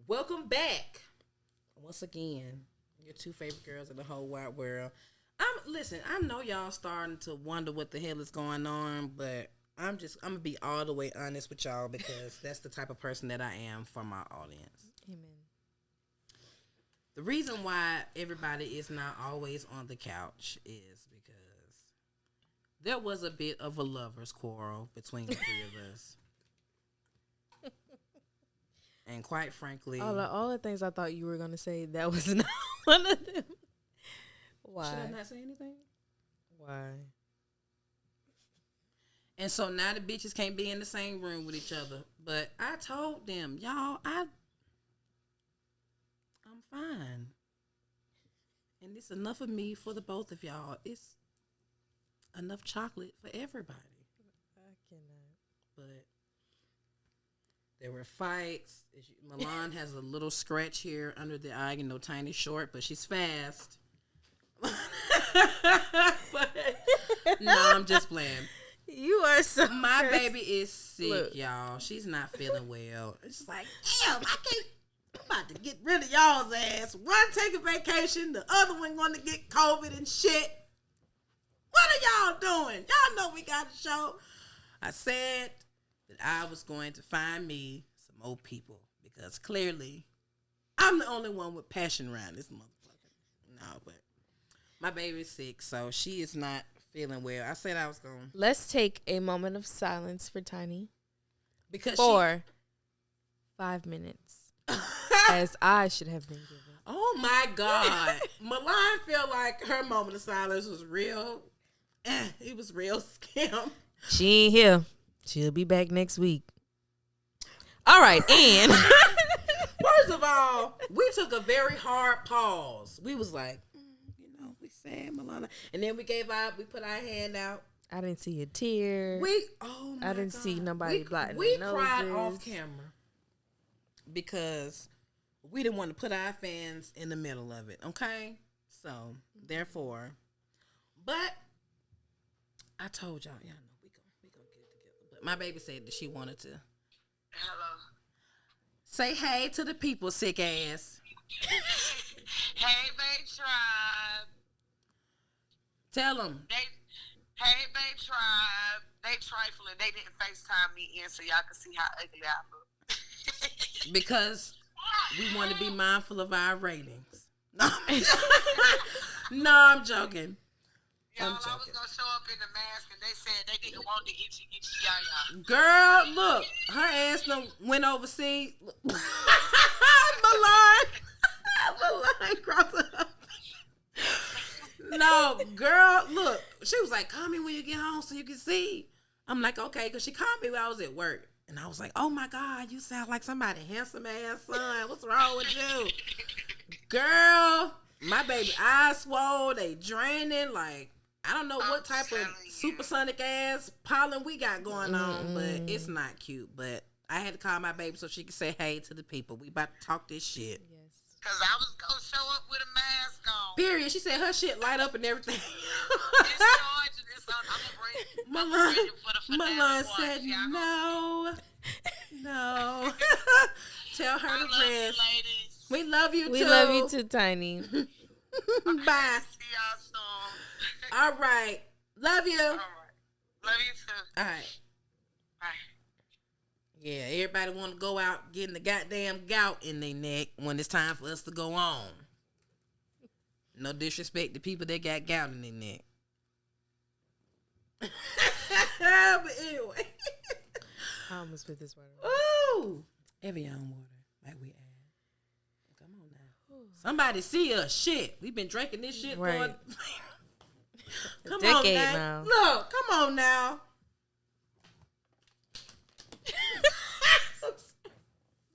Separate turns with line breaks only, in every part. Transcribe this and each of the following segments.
Welcome back. Once again, your two favorite girls in the whole wide world. Listen, I know y'all starting to wonder what the hell is going on, but I'm gonna be all the way honest with y'all because that's the type of person that I am for my audience.
Amen.
The reason why everybody is not always on the couch is because there was a bit of a lover's quarrel between the three of us. And quite frankly,
all the things I thought you were gonna say, that was not one of them. Why?
Should I not say anything?
Why?
And so now the bitches can't be in the same room with each other. But I told them, y'all, I'm fine. And it's enough of me for the both of y'all. It's enough chocolate for everybody.
I cannot.
But there were fights. Milan has a little scratch here under the eye, tiny short, but she's fast. But, no, I'm just playing.
You are so
My
cursed.
baby is sick, y'all. She's not feeling well. It's like, damn, I'm about to get rid of y'all's ass. One taking vacation, the other one going to get COVID and shit. What are y'all doing? Y'all know we got a show. I said that I was going to find me some old people because clearly I'm the only one with passion around this motherfucker. No, but my baby's sick, so she is not feeling well. I said I was going to.
Let's take a moment of silence for Tiny.
Because
for 5 minutes. As I should have been given.
Oh my God. Milan felt like her moment of silence was real. It was real scam.
She ain't here. She'll be back next week. All right, and
first of all, we took a very hard pause. We was like, we said Milana. And then we gave up. We put our hand out.
I didn't see a tear. I didn't see nobody blotting
We
their
cried
noses.
off camera because we didn't want to put our fans in the middle of it. Okay, so therefore, but I told y'all, know we gonna get it together. But my baby said that she wanted to.
Hello.
Say hey to the people, sick ass.
Hey, Bae Tribe.
Tell them.
Hey, Bae Tribe. They trifling. They didn't FaceTime me in so y'all can see how ugly I look.
Because we want to be mindful of our ratings. No, I'm joking.
Y'all, I was going to show up in the mask and they said they didn't want the itchy yaya.
Girl, look. Her ass done went overseas. Milan crossed up. No, girl, look. She was like, call me when you get home so you can see. I'm like, okay, because she called me when I was at work. And I was like, oh my God, you sound like somebody handsome ass son. What's wrong with you? Girl, my baby eyes swole. They draining. Like, I don't know what type of supersonic ass pollen we got going on, but it's not cute. But I had to call my baby so she could say hey to the people. We about to talk this shit.
Yes.
Because I was going to show up with a mask on.
Period. She said her shit light up and everything.
It's charged and it's on. I'm going to bring it for the finale.
Milan said no. Tell her to rest.
You, ladies.
We love you too.
We love you too, Tiny.
Bye.
See y'all soon.
All right. Love you.
All right. Love you too.
All right.
Bye.
Yeah, everybody want to go out getting the goddamn gout in their neck when it's time for us to go on. No disrespect to people that got gout in their neck. But anyway.
I almost spit this water.
Ooh. Evian water. Like we add. Come on now. Somebody see us. Shit. We've been drinking this shit
Right.
for come
decade
on
now.
Look, come on now.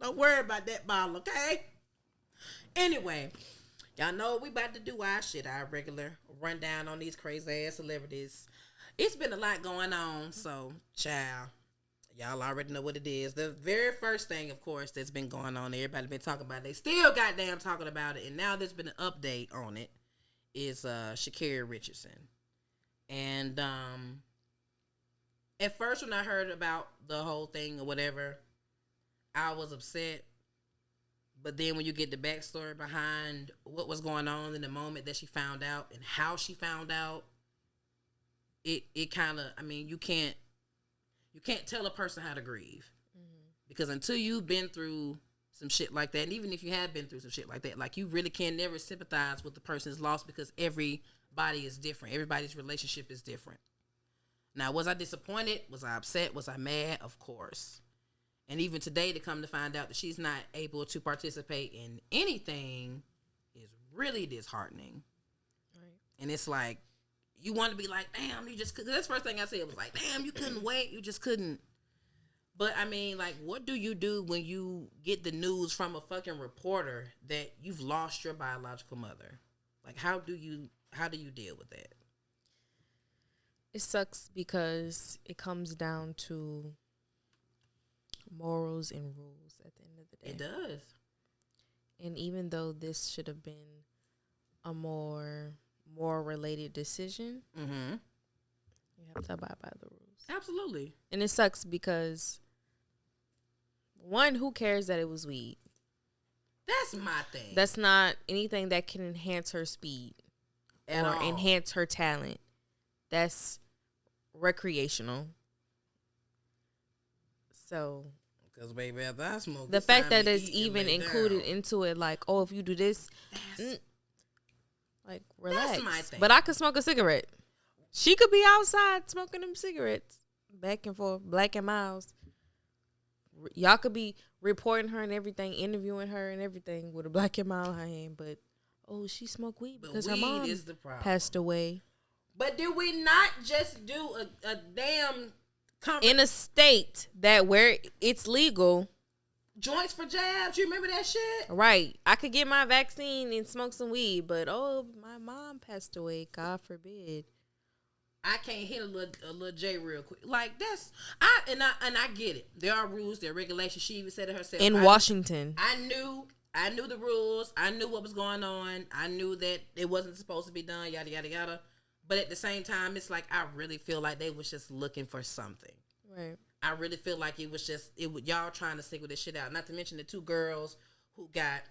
Don't worry about that bottle, okay? Anyway, y'all know we about to do our shit, our regular rundown on these crazy ass celebrities. It's been a lot going on, so child, y'all already know what it is. The very first thing, of course, that's been going on, everybody been talking about it. They still goddamn talking about it, and now there's been an update on it, is Sha'Carri Richardson. And at first when I heard about the whole thing or whatever, I was upset. But then when you get the backstory behind what was going on in the moment that she found out and how she found out, it kind of, I mean, you can't tell a person how to grieve. Because until you've been through some shit like that, and even if you have been through some shit like that, like, you really can never sympathize with the person's loss because everybody is different. Everybody's relationship is different. Now, was I disappointed? Was I upset? Was I mad? Of course. And even today, to come to find out that she's not able to participate in anything is really disheartening. Right. And it's like, you want to be like, damn, you just couldn't. That's the first thing I said was like, damn, you couldn't wait. You just couldn't. But, I mean, like, what do you do when you get the news from a fucking reporter that you've lost your biological mother? Like, how do you deal with that?
It sucks because it comes down to morals and rules at the end of the day.
It does.
And even though this should have been a more related decision, you have to abide by the rules.
Absolutely.
And it sucks because, one, who cares that it was weed?
That's my thing.
That's not anything that can enhance her speed
At
or
all.
enhance her talent. That's recreational. So,
because, baby, after I smoke,
the
it's
fact
time
that
to
it's
eat and
even
lay
included
down.
into it, like, oh, if you do this, like, relax.
That's my thing.
But I could smoke a cigarette. She could be outside smoking them cigarettes, back and forth, Black and Miles. Y'all could be reporting her and everything, interviewing her and everything with a Black and Mile in her hand, but oh, she smoked weed because her mom
is the problem.
passed away.
But did we not just do a damn
in a state that where it's legal?
Joints for jabs. You remember that shit?
Right. I could get my vaccine and smoke some weed, but oh, my mom passed away. God forbid.
I can't hit a little J real quick. Like, that's I get it. There are rules, there are regulations. She even said it herself.
In Washington.
I knew the rules. I knew what was going on. I knew that it wasn't supposed to be done, yada yada yada. But at the same time, it's like, I really feel like they was just looking for something.
Right.
I really feel like it was just y'all trying to stick with this shit out. Not to mention the two girls who got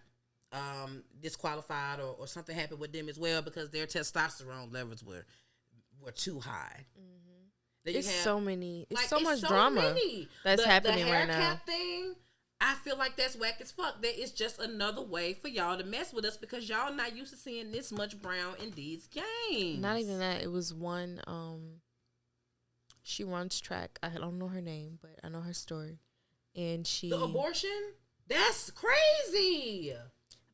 disqualified or something happened with them as well because their testosterone levels were too high.
It's so many. It's
like,
so much drama that's happening
the
right now.
haircut thing, I feel like that's whack as fuck. That is just another way for y'all to mess with us because y'all not used to seeing this much brown in these games.
Not even that. It was one. She runs track. I don't know her name, but I know her story. And
the abortion. That's crazy.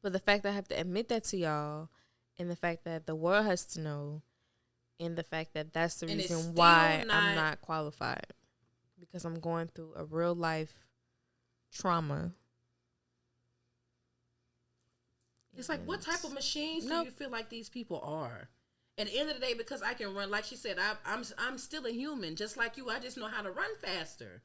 But the fact that I have to admit that to y'all, and the fact that the world has to know, and the fact that that's the reason why I'm not qualified, because I'm going through a real life trauma.
It's like, what type of machines do you feel like these people are? At the end of the day, because I can run, like she said, I'm still a human, just like you. I just know how to run faster.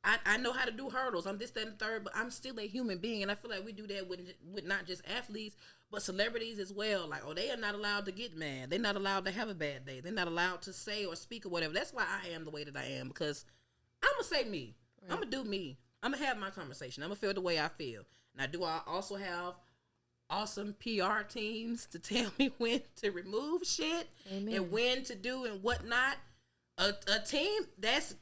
I know how to do hurdles. I'm this, that, and the third, but I'm still a human being, and I feel like we do that with not just athletes, but celebrities as well. Like, oh, they are not allowed to get mad. They're not allowed to have a bad day. They're not allowed to say or speak or whatever. That's why I am the way that I am, because I'm going to say me. Right. I'm going to do me. I'm going to have my conversation. I'm going to feel the way I feel. Now, do I also have awesome PR teams to tell me when to remove shit and when to do and whatnot? A team,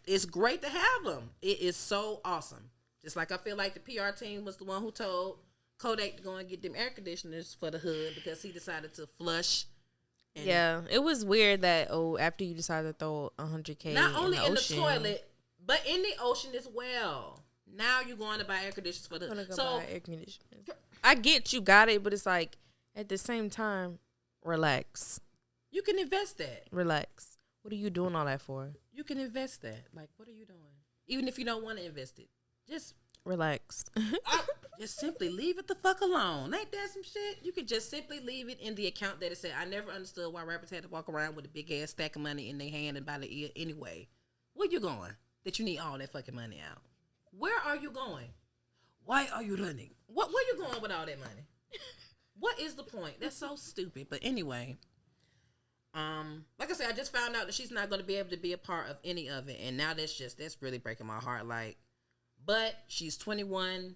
it's great to have them. It is so awesome. Just like I feel like the PR team was the one who told Kodak to go and get them air conditioners for the hood because he decided to flush.
Yeah, it was weird that after you decided to throw $100K
not only in
ocean,
the toilet, but in the ocean as well. Now you're going to buy air conditioners for the hood.
Buy air conditioners. I get you got it, but it's like at the same time, relax.
You can invest that.
Relax. What are you doing all that for?
You can invest that. Like, what are you doing? Even if you don't want to invest it, just
relax.
Just simply leave it the fuck alone. Ain't that some shit? You could just simply leave it in the account that it said. I never understood why rappers had to walk around with a big ass stack of money in their hand and by the ear anyway. Where you going that you need all that fucking money out? Where are you going? Why are you running? Where you going with all that money? What is the point? That's so stupid. But anyway, like I said, I just found out that she's not going to be able to be a part of any of it, and now that's really breaking my heart. Like, but she's 21.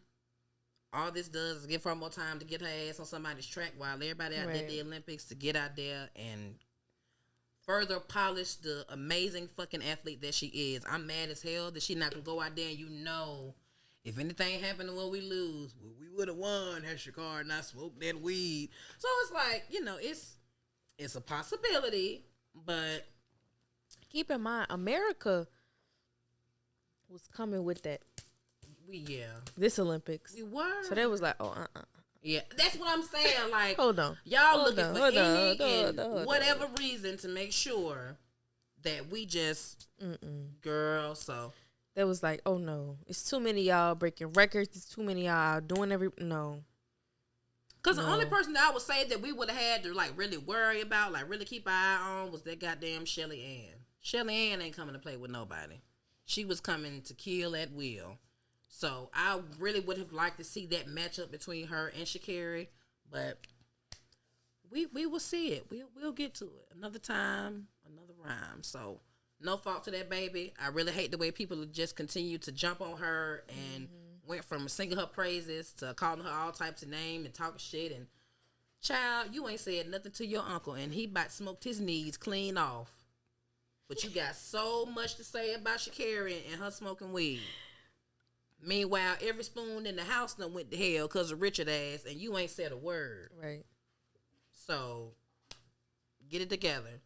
all this does is give her more time to get her ass on somebody's track while everybody out there at the Olympics to get out there and further polish the amazing fucking athlete that she is. I'm mad as hell that she not gonna go out there and if anything happened when we lose, well, we would have won had Shakar not smoked that weed. So it's like, it's a possibility, but
keep in mind, America was coming with that. This Olympics.
We were.
So they was like,
Yeah, that's what I'm saying. Like,
hold on.
Y'all looking for any whatever reason to make sure that we just, girl, so.
They was like, oh, no. It's too many y'all breaking records. It's too many y'all doing no.
Because the only person that I would say that we would have had to, like, really worry about, like, really keep our eye on was that goddamn Shelly Ann. Shelly Ann ain't coming to play with nobody. She was coming to kill at will. So I really would have liked to see that matchup between her and Sha'Carri, but we will see it. We'll get to it another time, another rhyme. So no fault to that baby. I really hate the way people just continue to jump on her and went from singing her praises to calling her all types of names and talking shit. And child, you ain't said nothing to your uncle, and he about smoked his knees clean off. But you got so much to say about Sha'Carri and her smoking weed. Meanwhile, every spoon in the house done went to hell because of Richard ass, and you ain't said a word.
Right.
So, get it together.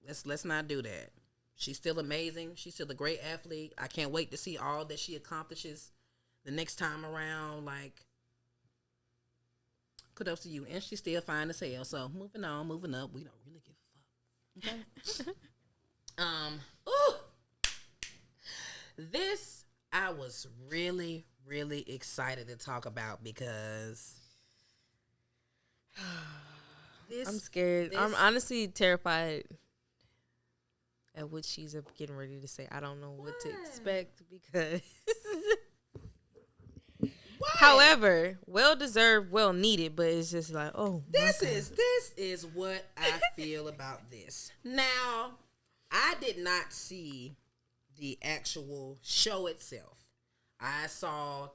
Let's not do that. She's still amazing. She's still a great athlete. I can't wait to see all that she accomplishes the next time around. Like, kudos to you. And she's still fine as hell. So, moving on, moving up. We don't really give a fuck. Okay? This I was really, really excited to talk about because
I'm scared. I'm honestly terrified at what she's getting ready to say. I don't know what to expect because however, well deserved, well needed, but it's just like, this
is what I feel about this. Now, I did not see the actual show itself. I saw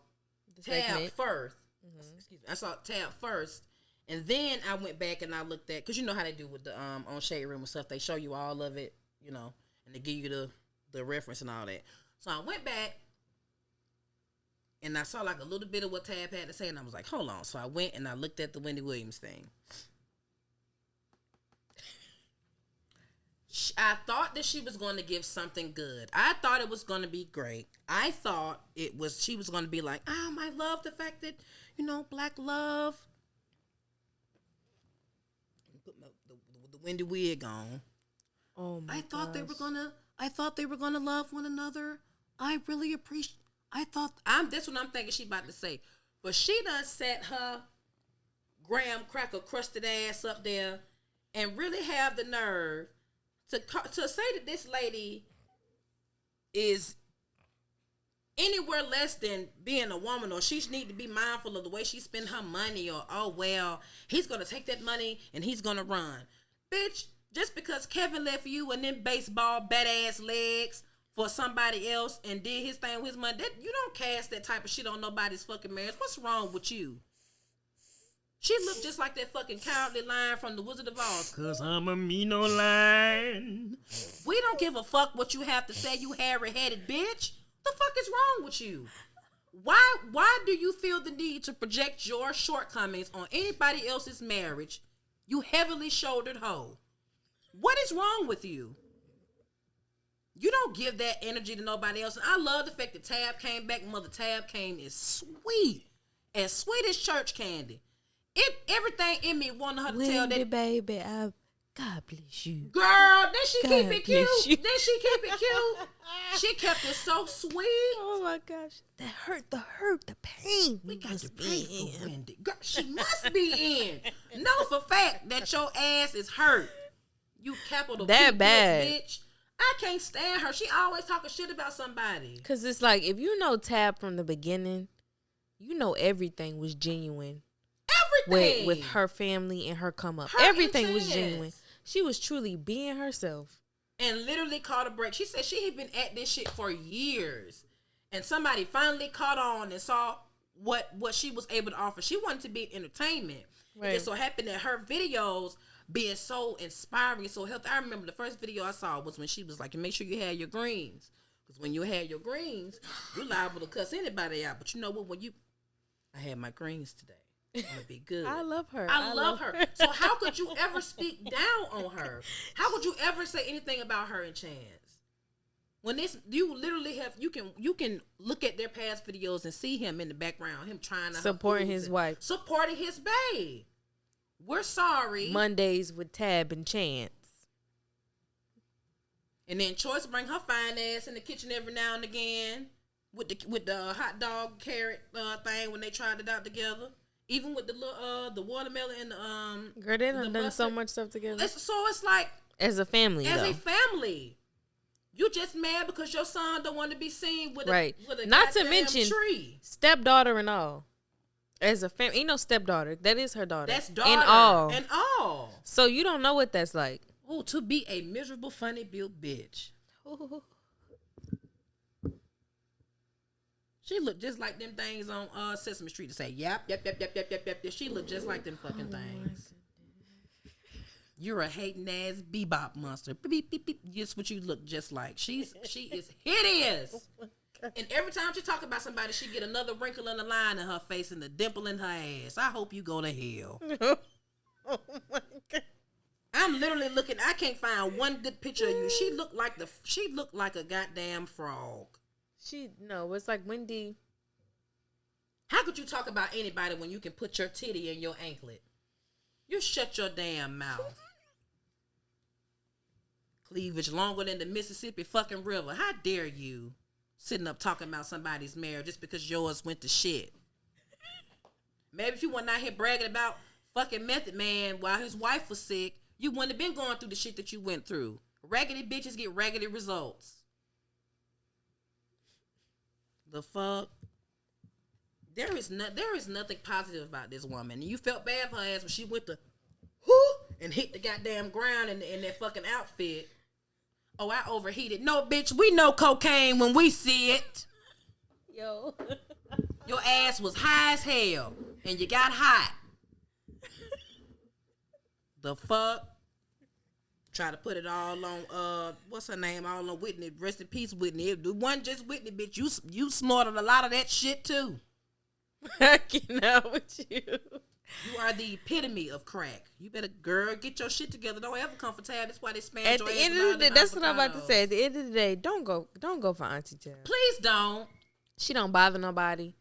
Tab first. Excuse me. I saw Tab first, and then I went back and I looked at, because you know how they do with the on Shade Room and stuff. They show you all of it, and they give you the reference and all that. So I went back and I saw like a little bit of what Tab had to say, and I was like, hold on. So I went and I looked at the Wendy Williams thing. I thought that she was going to give something good. I thought it was going to be great. I thought she was going to be like, I love the fact that, black love. Put the Wendy wig on.
Oh my!
I thought they were gonna love one another. I really appreciate. That's what I'm thinking she about to say. But she done set her graham cracker crusted ass up there and really have the nerve to say that this lady is anywhere less than being a woman, or she need to be mindful of the way she spend her money, or he's gonna take that money and he's gonna run. Bitch, just because Kevin left you and them baseball badass legs for somebody else and did his thing with his money, you don't cast that type of shit on nobody's fucking marriage. What's wrong with you? She looked just like that fucking cowardly lion from The Wizard of Oz. 'Cause I'm a mean old lion. We don't give a fuck what you have to say, you hairy-headed bitch. The fuck is wrong with you? Why do you feel the need to project your shortcomings on anybody else's marriage, you heavily shouldered hoe? What is wrong with you? You don't give that energy to nobody else. And I love the fact that Tab came back. Mother Tab came as sweet as church candy. Everything in me wanted her to tell that.
Baby, God bless you.
Girl, did she keep it cute? She kept it so sweet.
Oh my gosh. The hurt, the pain.
We got the pain for Wendy. Girl, she must be in. Know for fact that your ass is hurt. You capital
that
P
bad
bitch. I can't stand her. She always talking shit about somebody.
Cause it's like, if you know Tab from the beginning, you know everything was genuine.
Everything
with her family and her come up. Everything was genuine. She was truly being herself.
And literally caught a break. She said she had been at this shit for years. And somebody finally caught on and saw what she was able to offer. She wanted to be entertainment.
Right.
It just so happened that her videos being so inspiring, so healthy. I remember the first video I saw was when she was like, make sure you had your greens. Because when you had your greens, you're liable to cuss anybody out. But you know what? I had my greens today. I'm going to be good.
I love her.
I love her. So how could you ever speak down on her? How could you ever say anything about her and Chance? When you literally have, you can look at their past videos and see him in the background, him trying to
supporting his wife,
supporting his bae. We're sorry.
Mondays with Tab and Chance,
and then Choice bring her fine ass in the kitchen every now and again with the hot dog carrot thing when they tried it out together. Even with the little the watermelon and the
girl, they done so much stuff together.
It's like
as a family.
A family. You just mad because your son don't want to be seen with a
not to mention
tree.
Stepdaughter and all. As a family, ain't no stepdaughter. That is her daughter.
That's daughter
and
all.
So you don't know what that's like.
Oh, to be a miserable, funny built bitch. Ooh. She looked just like them things on Sesame Street to say, yep. She looked just like them fucking things. You're a hating ass bebop monster. Beep, beep, beep. Just what you look just like. She is hideous. And every time she talk about somebody, she get another wrinkle in the line in her face and a dimple in her ass. I hope you go to hell.
Oh my God.
I'm literally looking. I can't find one good picture of you. She looked like a goddamn frog.
It's like Wendy.
How could you talk about anybody when you can put your titty in your anklet? You shut your damn mouth. Cleavage longer than the Mississippi fucking river. How dare you sitting up talking about somebody's marriage just because yours went to shit? Maybe if you weren't out here bragging about fucking Method Man while his wife was sick, you wouldn't have been going through the shit that you went through. Raggedy bitches get raggedy results. The fuck? There is nothing positive about this woman. And you felt bad for her ass when she went to and hit the goddamn ground in that fucking outfit. Oh, I overheated. No, bitch, we know cocaine when we see it.
Yo.
Your ass was high as hell. And you got hot. The fuck? Try to put it all on, what's her name? All on Whitney. Rest in peace, Whitney. It wasn't just Whitney, bitch. You snorted a lot of that shit, too.
I cannot with you.
You are the epitome of crack. You better, girl, get your shit together. Don't ever come for Tab. That's why they spam
At
your
the
ass
end of the day, that's what I'm about to
avocados.
say. At the end of the day, don't go for Auntie Tab.
Please don't.
She don't bother nobody.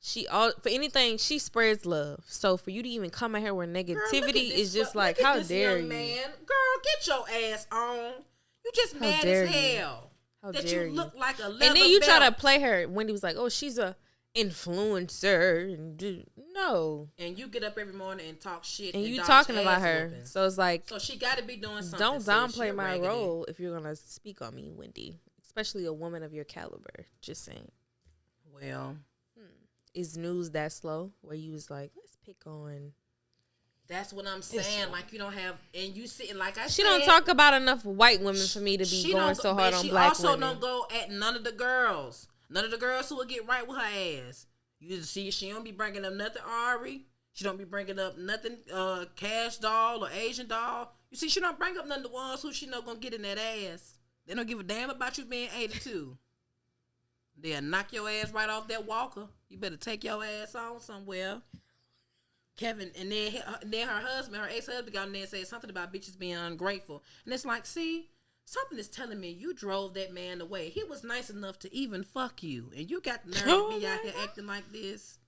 For anything, she spreads love. So for you to even come at her with negativity is just like, how dare you?
Man. Girl, get your ass on. You just mad as hell.
How
that
dare
you look like a leather
And then you
belt.
try to play her. Wendy was like, oh, she's a influencer. No.
And you get up every morning and talk shit.
And you
dodge
talking about
ass
her.
whoopings.
So it's like,
so she got to be doing something.
don't
sis.
downplay
You're
my
raggedy.
role if you're going to speak on me, Wendy. Especially a woman of your caliber. Just saying.
Well.
Is news that slow? Where you was like, let's pick on.
That's what I'm saying. Like, you don't have, and you sitting like I
She
said.
don't talk about enough white women for me to be going so hard on black women.
She also don't go at none of the girls. None of the girls who will get right with her ass. You see, she don't be bringing up nothing Ari. She don't be bringing up nothing Cash Doll or Asian Doll. You see, she don't bring up none of the ones who she know gonna get in that ass. They don't give a damn about you being 82. They'll knock your ass right off that walker. You better take your ass on somewhere. Kevin, and then her husband, her ex-husband got in there and said something about bitches being ungrateful. And it's like, see, something is telling me you drove that man away. He was nice enough to even fuck you. And you got the nerve to be out here acting like this.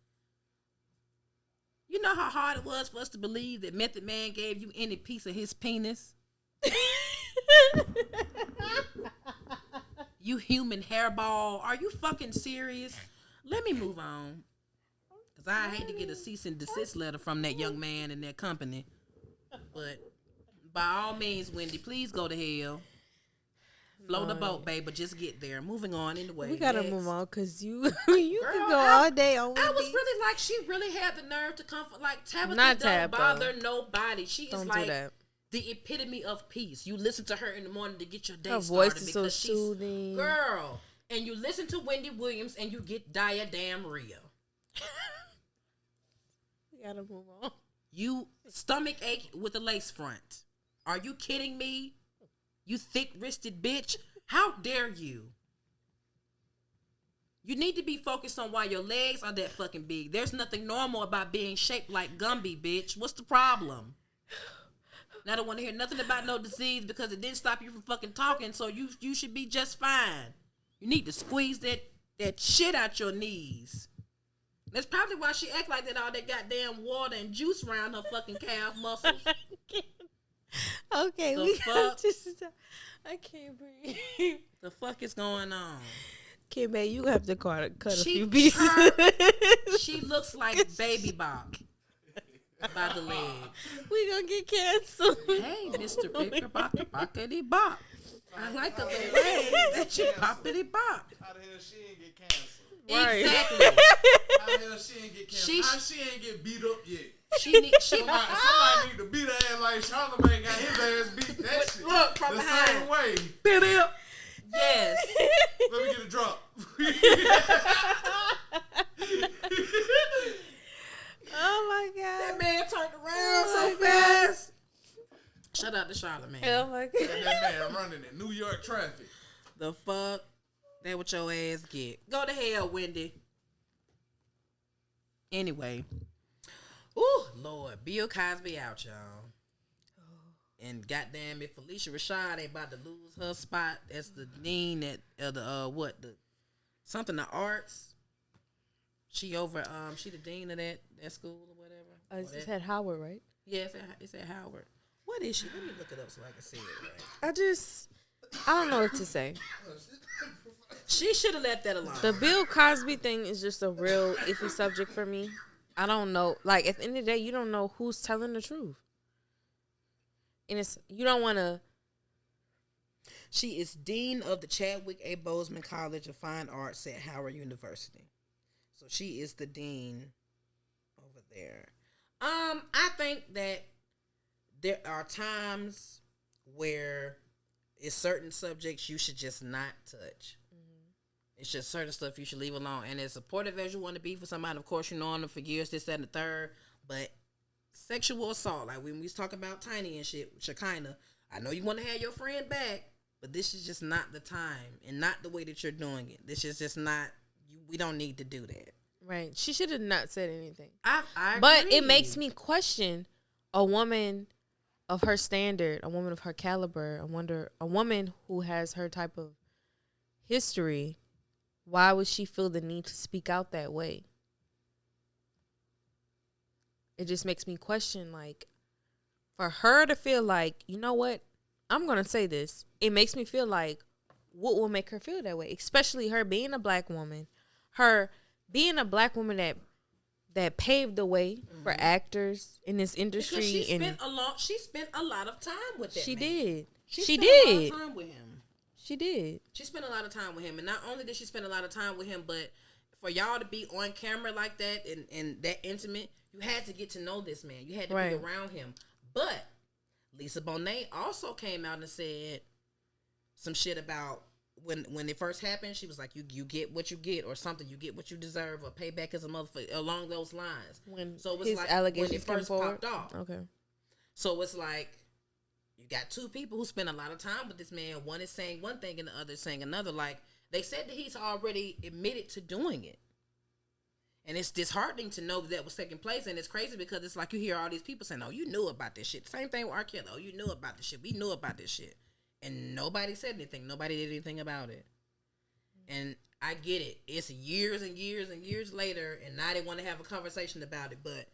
You know how hard it was for us to believe that Method Man gave you any piece of his penis? You human hairball. Are you fucking serious? Let me move on. Because I hate to get a cease and desist letter from that young man and that company. But by all means, Wendy, please go to hell. Float the boat, babe, but just get there. Moving on anyway.
We gotta move on because you can go all day on Wendy.
I was really like, she really had the nerve to comfort. Like, Tabitha
Not
don't
Tab,
bother nobody. She
Don't
is
do
like
that.
the epitome of peace. You listen to her in the morning to get your day
Her
started.
voice is so
because she's
soothing.
Girl. And you listen to Wendy Williams and you get diarrhea.
We gotta move on.
You stomach ache with a lace front. Are you kidding me? You thick-wristed bitch. How dare you? You need to be focused on why your legs are that fucking big. There's nothing normal about being shaped like Gumby, bitch. What's the problem? And I don't want to hear nothing about no disease because it didn't stop you from fucking talking, so you should be just fine. You need to squeeze that shit out your knees. That's probably why she act like that, all that goddamn water and juice around her fucking calf muscles.
Okay,
The
we
fuck?
got to stop. I can't breathe.
The fuck is going on?
Kim Bae, you have to cut a
She
few pieces.
She looks like Baby Bop by the legs.
We gonna get canceled.
Hey, Mr. Bicker Boppity Bop. I like the leg that you boppity bop.
How the hell she ain't get canceled?
Right.
Exactly.
How the hell she ain't get canceled? How she ain't get beat up yet?
Somebody
Somebody need to beat her ass like Charlamagne got his ass beat. That shit
Look, from
the
behind.
same way.
Bit up. Yes.
Let me get a drop.
Oh my god.
That man turned around so fast. Shout out to Charlamagne.
Oh my god.
And that man running in New York traffic.
The fuck? That what your ass get. Go to hell, Wendy. Anyway. Ooh, Lord. Bill Cosby out, y'all. And goddamn, if Felicia Rashad ain't about to lose her spot as the dean at something of arts. She over she the dean of that school or whatever.
It's at Howard, right?
Yeah, it's at Howard. What is she? Let me look it up so I can see it right.
I don't know what to say.
She should have left that alone.
The Bill Cosby thing is just a real iffy subject for me. I don't know. Like, at the end of the day, you don't know who's telling the truth. And you don't want to.
She is dean of the Chadwick A. Boseman College of Fine Arts at Howard University. So she is the dean over there. I think that there are times where it's certain subjects you should just not touch. Mm-hmm. It's just certain stuff you should leave alone. And as supportive as you want to be for somebody, of course, you know them for years, this, that, and the third. But sexual assault, like when we was talking about Tiny and shit, Shekinah, I know you want to have your friend back, but this is just not the time and not the way that you're doing it. This is just not, we don't need to do that.
Right. She should have not said anything.
I
but
agree.
it makes me question a woman of her standard, a woman of her caliber, a woman who has her type of history. Why would she feel the need to speak out that way? It just makes me question, like, for her to feel like, you know what, I'm going to say this. It makes me feel like, what will make her feel that way? Especially her being a black woman. Her being a black woman that paved the way for actors in this industry.
Because she spent a lot of time with that
She
man.
did.
She did. A lot of time with him.
She did.
She spent a lot of time with him. And not only did she spend a lot of time with him, but for y'all to be on camera like that and that intimate, you had to get to know this man. You had to be around him. But Lisa Bonet also came out and said some shit about when it first happened. She was like, you get what you get or something. You get what you deserve or payback as a motherfucker along those lines.
So it was like allegations when it first popped off. Okay.
So it's like you got two people who spend a lot of time with this man. One is saying one thing and the other is saying another. Like, they said that he's already admitted to doing it. And it's disheartening to know that was taking place. And it's crazy because it's like you hear all these people saying, oh, you knew about this shit. Same thing with R. Kelly. Oh, you knew about this shit. We knew about this shit. And nobody said anything. Nobody did anything about it. And I get it. It's years and years and years later, and now they want to have a conversation about it. But,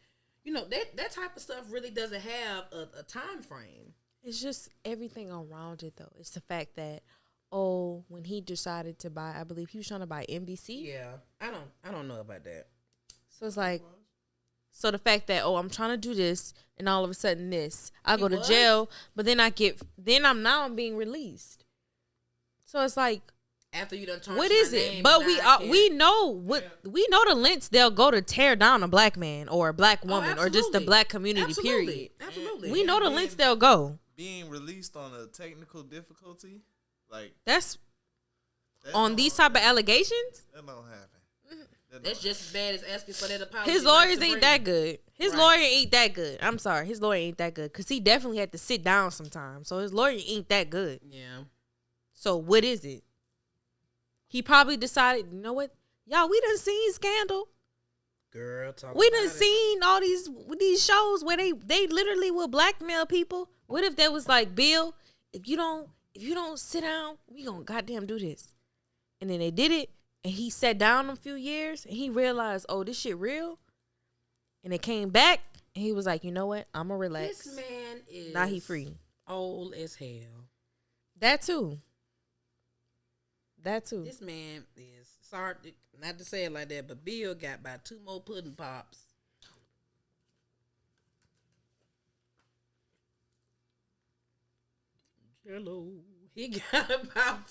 you know, that type of stuff really doesn't have a time frame.
It's just everything around it, though. It's the fact that, when he decided to buy, I believe he was trying to buy NBC.
Yeah, I don't know about that.
So it's like, so the fact that, I'm trying to do this, and all of a sudden this, I go to jail, but then I'm being released. So it's like,
after you done tarnished
what is it? But we know the lengths they'll go to tear down a black man or a black woman or just the black community. Period.
Absolutely,
we know the lengths they'll go.
Being released on a technical difficulty, like
that's on these type of allegations.
That don't happen.
That's just as bad as asking for that apology.
His lawyers ain't that good. His lawyer ain't that good. I'm sorry. His lawyer ain't that good. Because he definitely had to sit down sometimes. So his lawyer ain't that good.
Yeah.
So what is it? He probably decided, you know what? Y'all, we done seen Scandal.
Girl, talk
We
about
done
it.
seen all these shows where they literally will blackmail people. What if there was like, Bill, if you don't sit down, we gonna goddamn do this. And then they did it, and he sat down a few years, and he realized, oh, this shit real. And they came back, and he was like, you know what? I'm gonna relax.
This man is
Now he free.
old as hell.
That too.
This man is, sorry, not to say it like that, but Bill got about 2 more pudding pops. Hello. He got about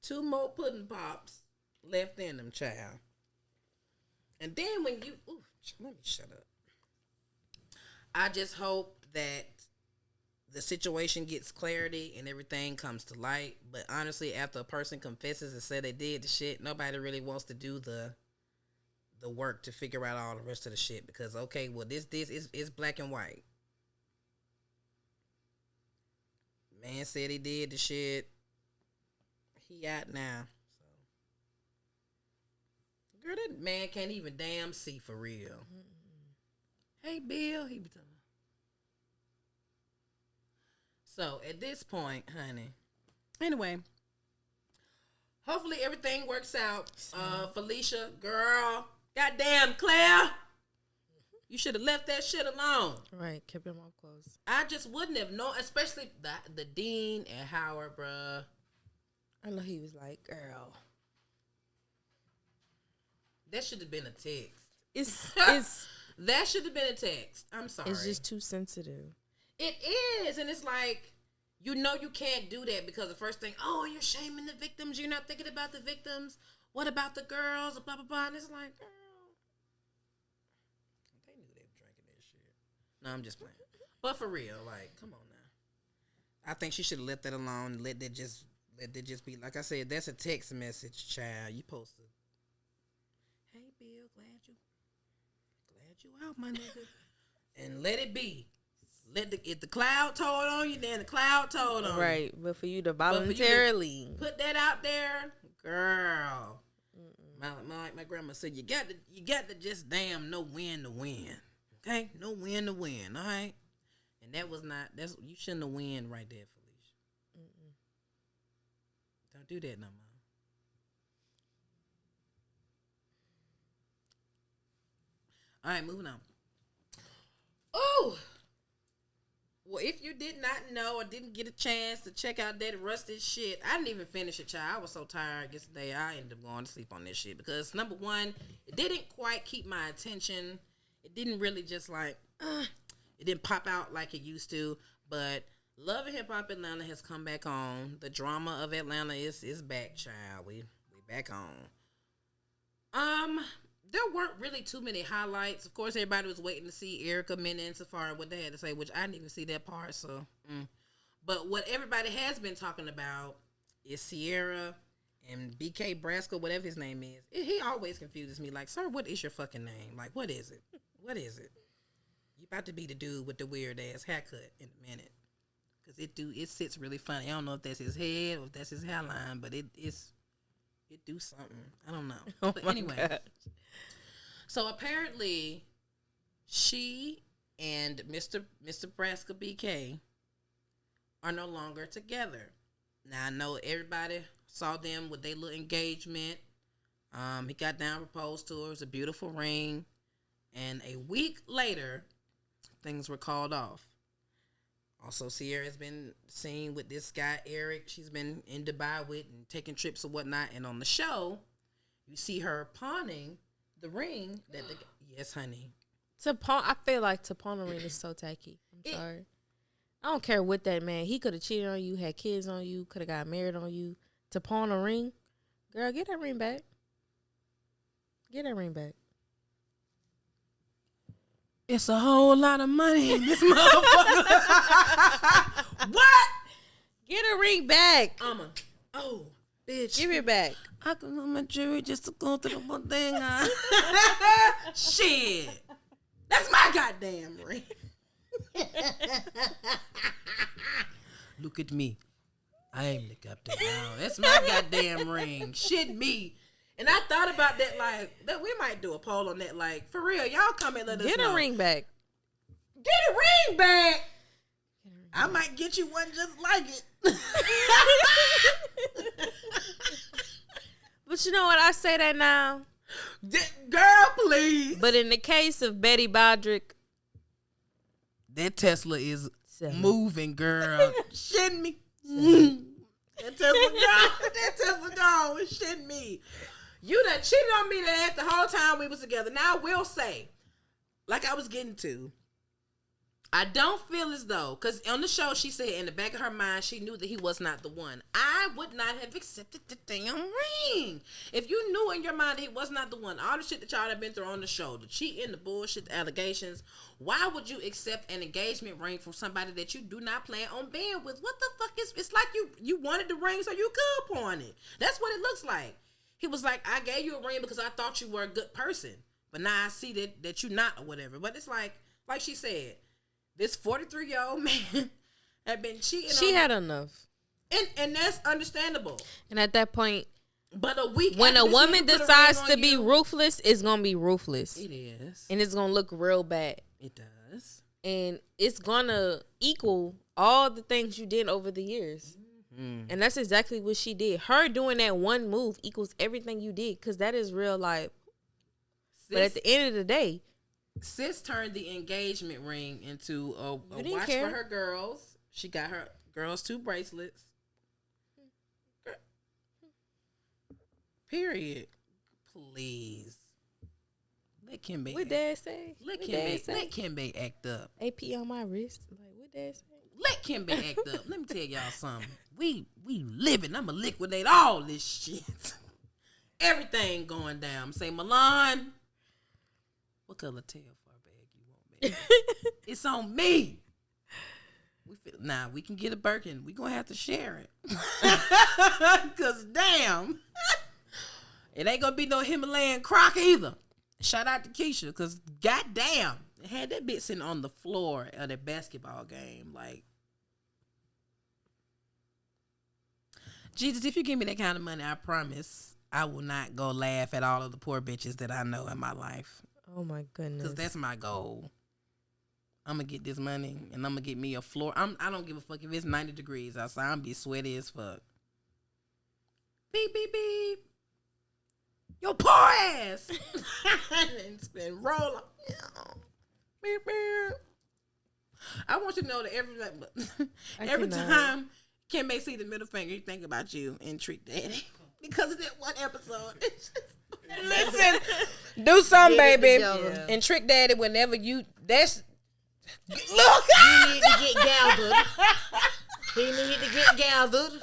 2 more pudding pops left in them, child. And then when you, let me shut up. I just hope that the situation gets clarity and everything comes to light. But honestly, after a person confesses and said they did the shit, nobody really wants to do the work to figure out all the rest of the shit. Because, okay, well, this is black and white. Man said he did the shit. He out now. So, girl, that man can't even damn see for real. Mm-hmm. Hey, Bill. He be talking. So, at this point, honey. Anyway. Hopefully everything works out. Felicia, girl. Goddamn, Claire. You should have left that shit alone.
Right, kept your mouth closed.
I just wouldn't have known, especially the dean and Howard, bruh.
I know he was like, girl.
That should have been a text.
It's
that should have been a text. I'm sorry.
It's just too sensitive.
It is, and it's like, you know you can't do that because the first thing, oh, you're shaming the victims. You're not thinking about the victims. What about the girls? Blah, blah, blah. And it's like, girl. They knew they were drinking that shit. No, I'm just playing. But for real, like, come on now. I think she should have left that alone. Let that just be. Like I said, that's a text message, child. You posted. Hey, Bill, glad you out, my nigga. And let it be. If the cloud told on you, then the cloud told on you.
Right, but for you to voluntarily
put that out there, girl. My grandma said you got to just damn know when to win. Okay, know when to win. All right, and that's you shouldn't have win right there, Felicia. Don't do that no more. All right, moving on. Oh. Well, if you did not know or didn't get a chance to check out that rusted shit, I didn't even finish it, child. I was so tired yesterday, I ended up going to sleep on this shit because, number one, it didn't quite keep my attention. It didn't really just like, it didn't pop out like it used to. But Love and Hip Hop Atlanta has come back on. The drama of Atlanta is back, child. We back on. There weren't really too many highlights. Of course, everybody was waiting to see Erica, Minna, and Safari, what they had to say, which I didn't even see that part. So, But what everybody has been talking about is Sierra and BK Brasco, whatever his name is. He always confuses me. Like, sir, what is your fucking name? Like, what is it? What is it? You about to be the dude with the weird ass haircut in a minute. Because it sits really funny. I don't know if that's his head or if that's his hairline, but it do something. I don't know.
Oh
but
my
anyway.
God.
So apparently, she and Mr. Brasco BK are no longer together. Now I know everybody saw them with their little engagement. He got down, proposed to her. It was a beautiful ring, and a week later, things were called off. Also, Sierra has been seen with this guy Eric. She's been in Dubai with and taking trips and whatnot. And on the show, you see her pawning the ring that yes, honey.
I feel like to pawn a ring is so tacky. I'm sorry. I don't care what that man. He could have cheated on you, had kids on you, could have got married on you. To pawn a ring, girl, get that ring back. Get that ring back.
It's a whole lot of money in this motherfucker. What?
Get a ring back.
Oh, Bitch.
Give it back.
I can on my jury just to go through the one thing. Shit. That's my goddamn ring. Look at me. I am the captain now. That's my goddamn ring. Shit me. And I thought about that, like, that we might do a poll on that, like, for real. Y'all come and let us know.
Get a ring back.
Get a ring back. I might get you one just like it.
But you know what? I say that now.
Girl, please.
But in the case of Betty Bodrick,
that Tesla is
7.
moving, girl. Shitting me. That Tesla gone. That Tesla gone. It's shitting me. You done cheated on me that the whole time we was together. Now I will say, like I was getting to, I don't feel as though, because on the show she said in the back of her mind she knew that he was not the one. I would not have accepted the damn ring. If you knew in your mind that he was not the one, all the shit that y'all have been through on the show, the cheating, the bullshit, the allegations, why would you accept an engagement ring from somebody that you do not plan on being with? What the fuck is, it's like you wanted the ring so you could pawn it. That's what it looks like. He was like, I gave you a ring because I thought you were a good person, but now I see that you're not or whatever. But it's like she said, this 43-year-old man had been cheating on her.
She had enough.
And that's understandable.
And at that point,
but a week
when
after
a woman
this nigga put a
decides
ring
to
on
be
you,
ruthless, it's going to be ruthless.
it is.
And it's going to look real bad.
It does.
And it's going to equal all the things you did over the years.
Mm.
And that's exactly what she did. Her doing that one move equals everything you did, because that is real life. But at the end of the day,
Sis turned the engagement ring into a watch
care.
for her girls. She got her girls 2 bracelets. Period. Please. Let Kimbe.
what dad say?
Let
What dad
Kimbe.
say?
Let Kimbe act up.
AP on my wrist. Like, what dad say?
Let Kimbe act up. Let me tell y'all something. We living. I'ma liquidate all this shit. Everything going down. Say, Milan, what color tail far bag you want, baby? It's on me. We can get a Birkin. We gonna have to share it. Cause damn, it ain't gonna be no Himalayan croc either. Shout out to Keisha, cause goddamn, it had that bitch sitting on the floor of that basketball game. Like, Jesus, if you give me that kind of money, I promise I will not go laugh at all of the poor bitches that I know in my life.
Oh my goodness.
Cause that's my goal. I'm gonna get this money and I'm gonna get me a floor. I don't give a fuck if it's 90 degrees outside. I'm gonna be sweaty as fuck. Beep, beep, beep. Your poor ass. And spin roll up. Beep, beep. I want you to know that every time Kim may see the middle finger, he think about you and Trick Daddy. Because of that one episode. Listen, do something, baby.
Yeah.
And Trick Daddy, whenever you, that's, look.
You need to get gathered. He need to get gathered.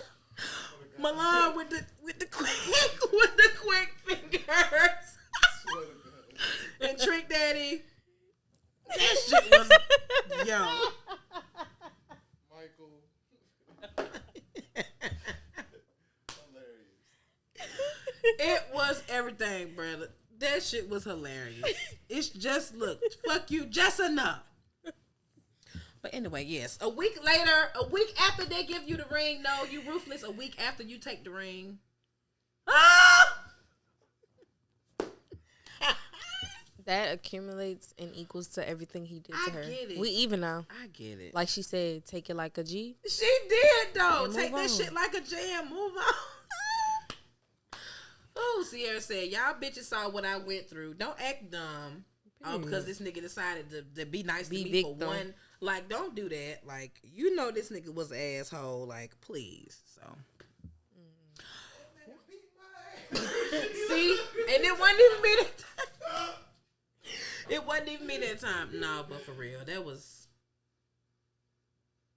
Milan with the quick fingers. And Trick Daddy, that shit was, yo.
Michael.
It was everything, brother. That shit was hilarious. It's just, look, fuck you just enough. But anyway, yes. A week after they give you the ring, no, you ruthless. A week after you take the ring. Ah!
That accumulates and equals to everything he did to
I
her.
get it.
We even now.
I get it.
Like she said, take it like a G.
She did, though.
And
Take
move
that
on.
shit like a jam. Move on. Oh, Sierra said, y'all bitches saw what I went through. Don't act dumb. Because this nigga decided to be nice to me for one. Like, don't do that. Like, you know this nigga was an asshole. Like, please. So. See? And it wasn't even me that time. It wasn't even me that time. No, but for real. That was...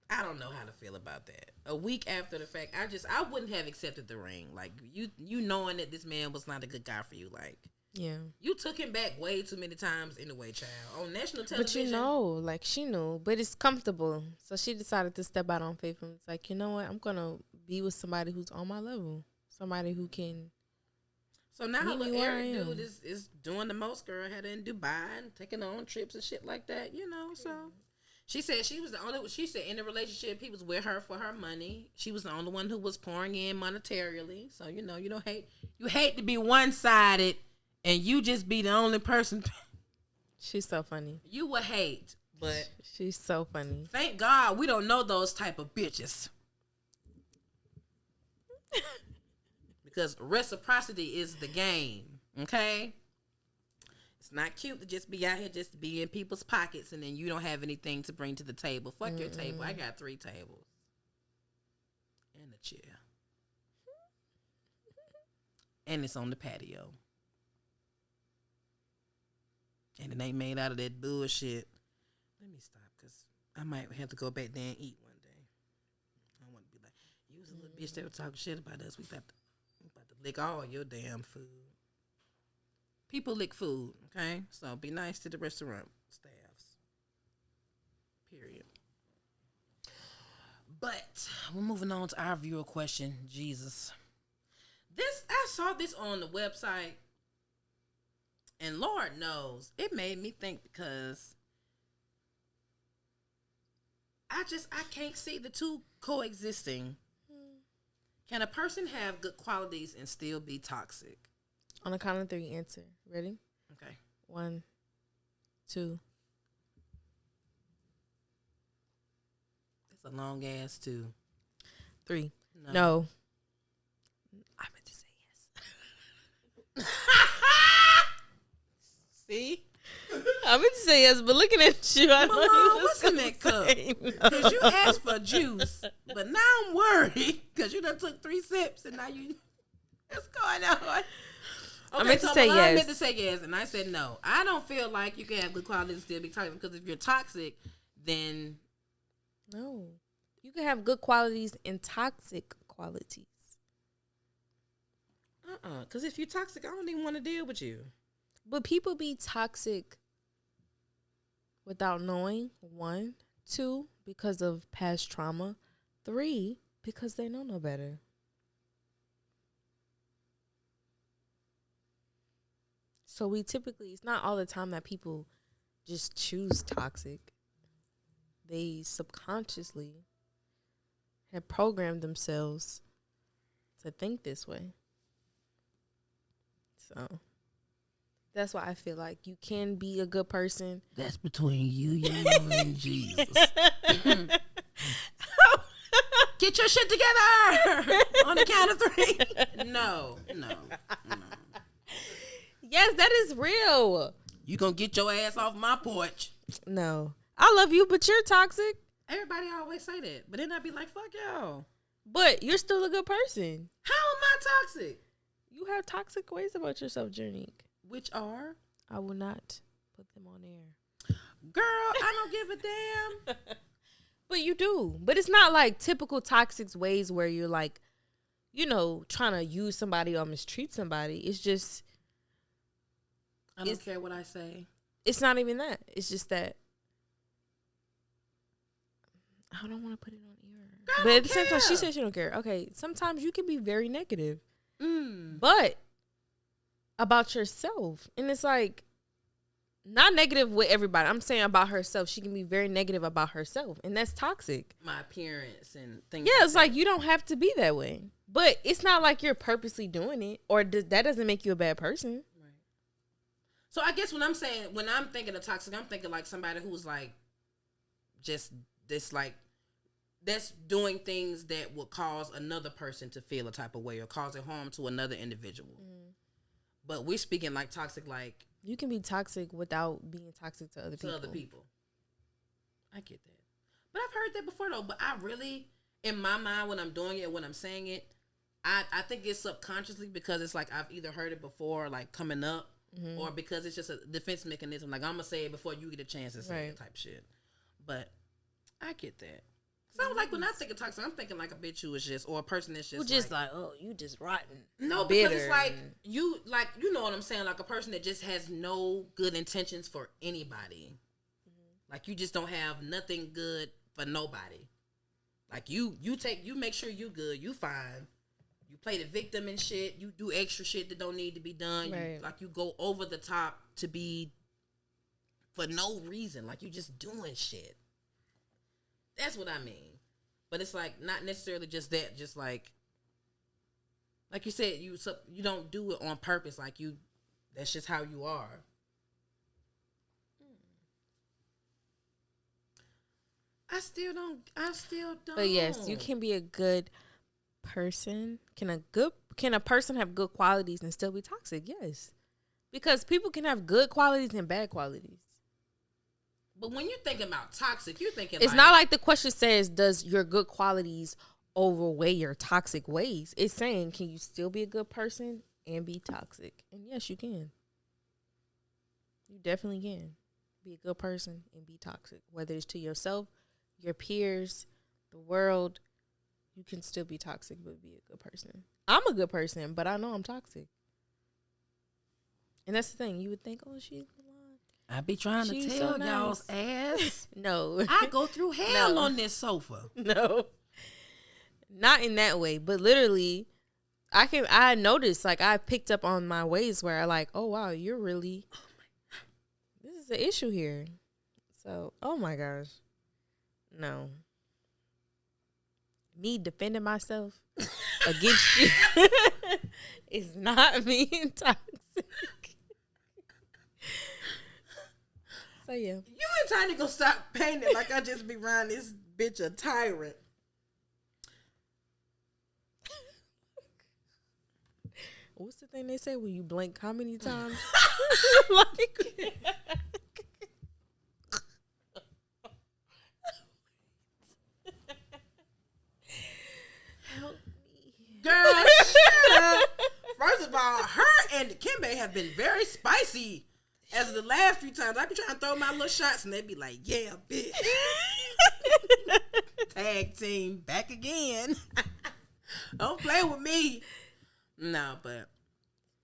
I don't know how to feel about that. A week after the fact, I wouldn't have accepted the ring. Like, you knowing that this man was not a good guy for you. Like,
Yeah.
you took him back way too many times anyway, child. On national television.
But you know, like she knew, but it's comfortable. So she decided to step out on faith and was like, you know what? I'm going to be with somebody who's on my level. somebody who can.
So now
Meet me
the
where I
Eric
am.
dude is doing the most. Girl had her in Dubai and taking on trips and shit like that. So she said she was the only. She said in the relationship he was with her for her money. She was the only one who was pouring in monetarily. So you don't hate. You hate to be one sided and you just be the only person.
She's so funny.
You would hate, but
She's so funny.
thank God we don't know those type of bitches. Because reciprocity is the game, okay? It's not cute to just be out here just to be in people's pockets and then you don't have anything to bring to the table. Fuck your table. I got 3 tables. And a chair. And it's on the patio. And it ain't made out of that bullshit. Let me stop because I might have to go back there and eat one day. I want to be like, you was a little bitch that was talking shit about us. We about to lick all your damn food. People lick food, okay? So be nice to the restaurant staffs. Period. But we're moving on to our viewer question. Jesus. I saw this on the website. And Lord knows, it made me think because I can't see the two coexisting. Can a person have good qualities and still be toxic?
On the count of 3, answer. Ready?
Okay.
1, 2.
It's a long ass 2.
3. No. I meant to say yes.
See?
I meant to say yes, but looking at you, I know
Mama,
you was
what's in
gonna
that cup?
say no.
Because you asked for juice, but now I'm worried because you done took 3 sips and now you. What's going on? Okay,
I meant to say
Milan
yes.
meant to say yes, and I said no. I don't feel like you can have good qualities and still be toxic because if you're toxic, then
No. You can have good qualities and toxic qualities.
because if you're toxic, I don't even want to deal with you.
But people be toxic without knowing. 1, 2, because of past trauma. 3, because they know no better. So we typically, it's not all the time that people just choose toxic. They subconsciously have programmed themselves to think this way. So that's why I feel like you can be a good person.
That's between you and Jesus. Get your shit together on the count of 3. No.
Yes, that is real.
You gonna get your ass off my porch.
No. I love you, but you're toxic.
Everybody always say that, but then I be like, fuck y'all.
But you're still a good person.
How am I toxic?
You have toxic ways about yourself, Jernique.
Which are?
I will not put them on air.
Girl, I don't give a damn.
But you do. But it's not like typical toxic ways where you're like, trying to use somebody or mistreat somebody. It's just.
I don't care what I say.
It's not even that. It's just that. I don't want to put it on air.
Girl,
But
I
at the
don't
same time, she
care.
said she don't care. Okay, sometimes you can be very negative. But about yourself. And it's like, not negative with everybody. I'm saying about herself. She can be very negative about herself. And that's toxic.
My appearance and things.
Yeah, it's
that.
like you don't have to be that way. But it's not like you're purposely doing it. Or that doesn't make you a bad person.
Right. So I guess when I'm thinking of toxic, I'm thinking like somebody who's like just this like that's doing things that would cause another person to feel a type of way or causing harm to another individual. But we're speaking like toxic, like
you can be toxic without being toxic to other people.
I get that. But I've heard that before though. But I really, in my mind, when I'm doing it, when I'm saying it, I think it's subconsciously because it's like I've either heard it before, like coming up, or because it's just a defense mechanism. Like I'm gonna say it before you get a chance to say it, type shit. But I get that. So like when I think of toxic, I'm thinking like a bitch who is just, or a person that's just
like, oh, you just rotten.
No, because it's like you know what I'm saying, like a person that just has no good intentions for anybody. Like you just don't have nothing good for nobody. Like you make sure you good, you fine, You play the victim and shit. You do extra shit that don't need to be done.
Right.
You go over the top to be for no reason. Like you just doing shit. That's what I mean. But it's like not necessarily just that. Just like you said, you don't do it on purpose. Like you, that's just how you are. I still don't.
But yes, you can be a good person. Can a person have good qualities and still be toxic? Yes. Because people can have good qualities and bad qualities.
But when you're thinking about toxic, you're thinking
it's not like the question says, does your good qualities overweigh your toxic ways? It's saying, can you still be a good person and be toxic? And yes, you can. You definitely can be a good person and be toxic. Whether it's to yourself, your peers, the world, you can still be toxic but be a good person. I'm a good person, but I know I'm toxic. And that's the thing. You would think, oh, she's Milan.
I be trying to
She's
tell
so nice.
y'all's ass.
No.
I go through hell
No.
on this sofa.
No. Not in that way, but literally I noticed, like I picked up on my ways where I like, oh wow, you're really this is the issue here. So, oh my gosh. No. Me defending myself against you is not being toxic. So yeah.
You and Tiny gonna stop painting like I just be around this bitch a tyrant.
What's the thing they say when you blink how many times? Like, help me.
Girl, shut up. First of all, her and Kimbe have been very spicy as of the last few times. I be trying to throw my little shots and they be like, yeah, bitch. Tag team back again. Don't play with me. No, but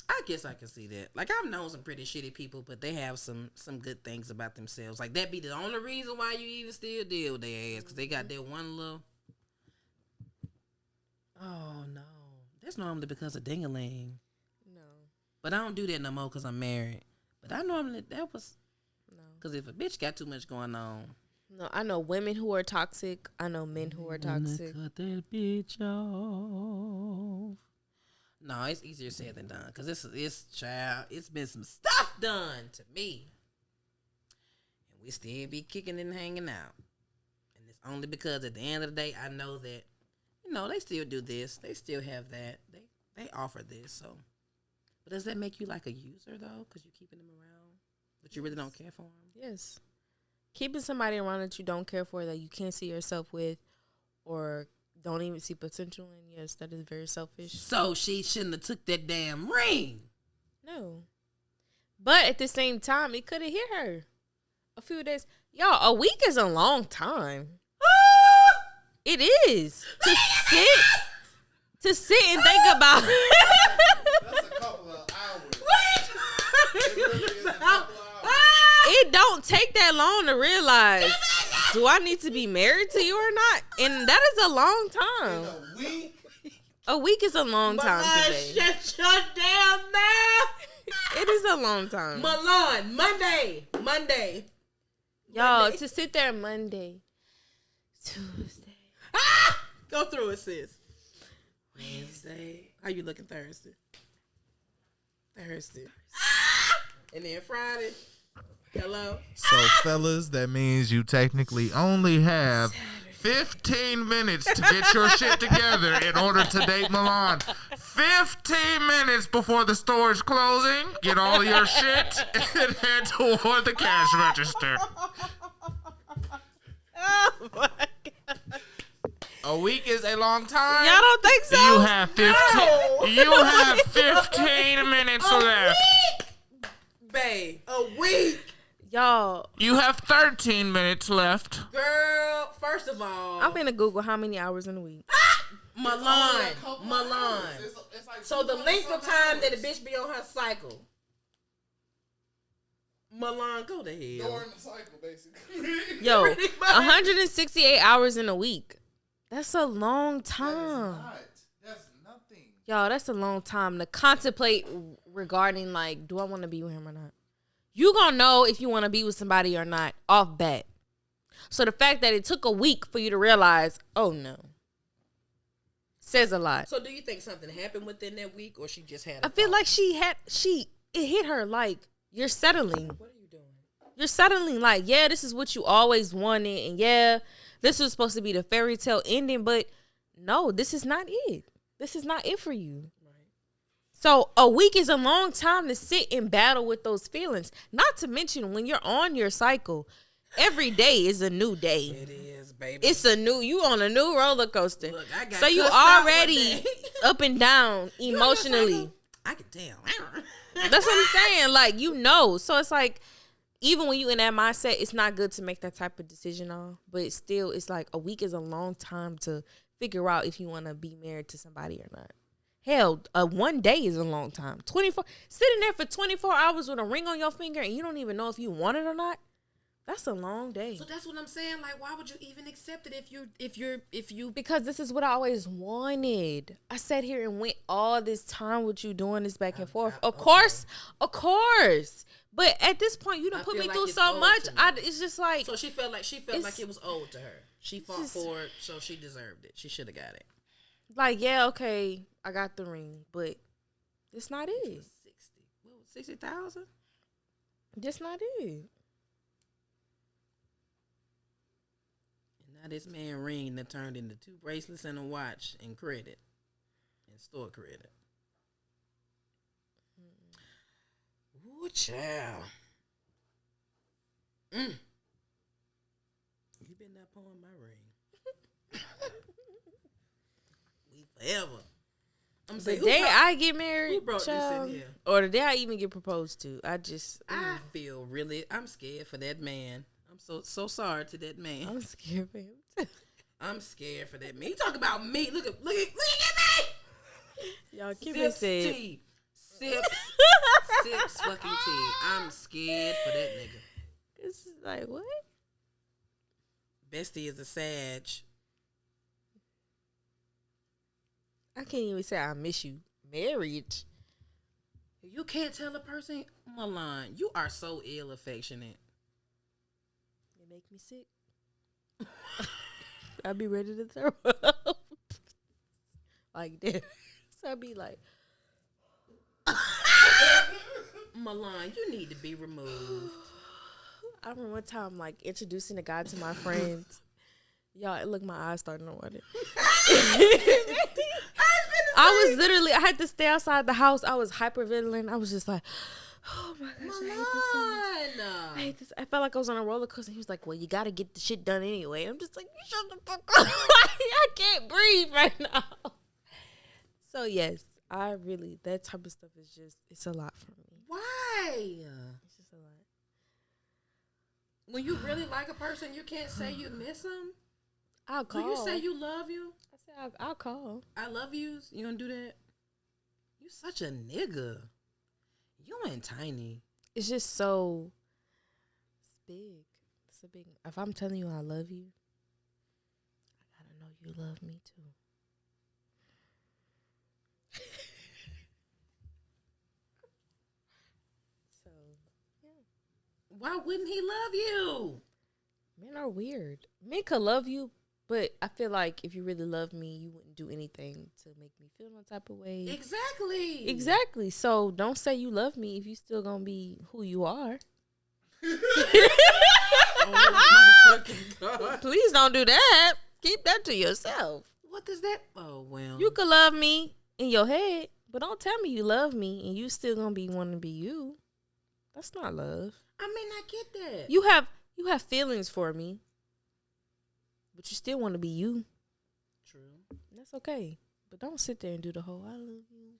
I guess I can see that. Like, I've known some pretty shitty people, but they have some good things about themselves. Like, that be the only reason why you even still deal with their ass, because they got that one little... Oh, no. That's normally because of ding-a-ling.
No.
But I don't do that no more because I'm married. But I normally... That was...
No.
Because if a bitch got too much going on...
No, I know women who are toxic. I know men who are toxic.
Cut that bitch off. No, it's easier said than done. Because it's been some stuff done to me. And we still be kicking and hanging out. And it's only because at the end of the day, I know that, they still do this. They still have that. They offer this. So, but does that make you like a user, though? Because you're keeping them around, but you really don't care for them?
Yes. Keeping somebody around that you don't care for, that you can't see yourself with, or don't even see potential in, yes, that is very selfish.
So she shouldn't have took that damn ring.
No. But at the same time, it could have hit her. A few days. Y'all, a week is a long time. It is. To sit and think about
That's a couple of hours. It really is a couple of hours.
it don't take that long to realize, do I need to be married to you or not? And that is a long time.
In a week?
A week is a long time today.
Shut your damn mouth.
It is a long time.
Milan, Monday.
Y'all,
Monday.
to sit there Monday, Tuesday.
Go through it, sis. Wednesday. How you looking Thursday? And then Friday. Hello.
So, fellas, that means you technically only have 15 minutes to get your shit together in order to date Milan. 15 minutes before the store's closing. Get all your shit and head toward the cash register.
Oh my God.
A week is a long time.
Y'all don't think so?
You have 15. You have 15 minutes left.
Babe, a week.
Y'all,
You have 13 minutes left.
Girl, first of all,
I'm finna Google how many hours in a week.
Milan.
It's like
So the length of time that a bitch be on her cycle. Milan, go to hell.
during the cycle, basically.
Yo,
Pretty much.
168 hours in a week. That's a long time.
Not. That's nothing.
Y'all, that's a long time to contemplate regarding, like, do I want to be with him or not? You gonna know if you want to be with somebody or not off bat. So the fact that it took a week for you to realize, oh no, says a lot.
So do you think something happened within that week, or she just had?
I feel like it hit her like, you're settling.
What are you doing?
You're settling like, yeah, this is what you always wanted, and yeah, this was supposed to be the fairy tale ending, but no, this is not it. This is not it for you. So a week is a long time to sit and battle with those feelings. Not to mention when you're on your cycle, every day is a new day.
It is, baby.
You on a new roller coaster.
Look, I got
so you
cussed out one
already
day.
up and down emotionally.
I can tell.
That's what I'm saying. Like, you know. So it's like, even when you in that mindset, it's not good to make that type of decision on. But it's like a week is a long time to figure out if you want to be married to somebody or not. Hell, one day is a long time. Sitting there for 24 hours with a ring on your finger and you don't even know if you want it or not. That's a long day.
So that's what I'm saying. Like, why would you even accept it if you?
Because this is what I always wanted. I sat here and went all this time with you doing this back and forth. Of course. But at this point, you done put me
like
through
it's
so
owed
much.
to me.
It's just like.
So she felt like it was owed to her. She fought for it, so she deserved it. She should have got it.
Like, yeah, okay, I got the ring, but it's not it.
60,000.
Just not it.
And now this man ring that turned into 2 bracelets and a watch and credit, and store credit. Ooh, child. You been not pulling my ring. We forever. I'm
The
saying,
day I get married,
who brought
child,
this in here?
or the day I even get proposed to, I'm
scared for that man. I'm so sorry to that man.
I'm scared for him.
I'm scared for that man. You talk about me. Look at me.
Y'all keep
Sips
saying.
tea. Sips fucking tea. I'm scared for that nigga.
It's like, what?
Bestie is a Sag.
I can't even say I miss you. Marriage.
You can't tell a person, Milan, you are so ill affectionate.
It make me sick. I'd be ready to throw up. Like that. So I'd be like,
Milan, you need to be removed.
I remember one time, like, introducing a guy to my friends. Y'all, look, my eyes starting to water. I had to stay outside the house. I was hyperventilating. I was just like, oh my gosh, I hate this so much. I hate this. I felt like I was on a roller coaster. He was like, well, you got to get the shit done anyway. I'm just like, you shut the fuck up. I can't breathe right now. So, yes, that type of stuff is just, it's a lot for me.
Why?
It's just a lot.
When you really like a person, you can't say you miss them?
I'll call.
Do you say you love you?
I said I'll call.
I love yous? You gonna do that? You such a nigga. You ain't tiny.
It's just so, it's big. It's a big, if I'm telling you I love you, I gotta know you love me too. So, yeah.
Why wouldn't he love you?
Men are weird. Men could love you, but I feel like if you really love me, you wouldn't do anything to make me feel no type of way. Exactly. So don't say you love me if you still gonna be who you are.
Oh my fucking God.
Please don't do that. Keep that to yourself.
What does that? Oh, well.
You could love me in your head, but don't tell me you love me and you still gonna be wanting to be you. That's not love.
I mean, I get that.
You have feelings for me, but you still want to be you.
True.
That's okay. But don't sit there and do the whole I love you.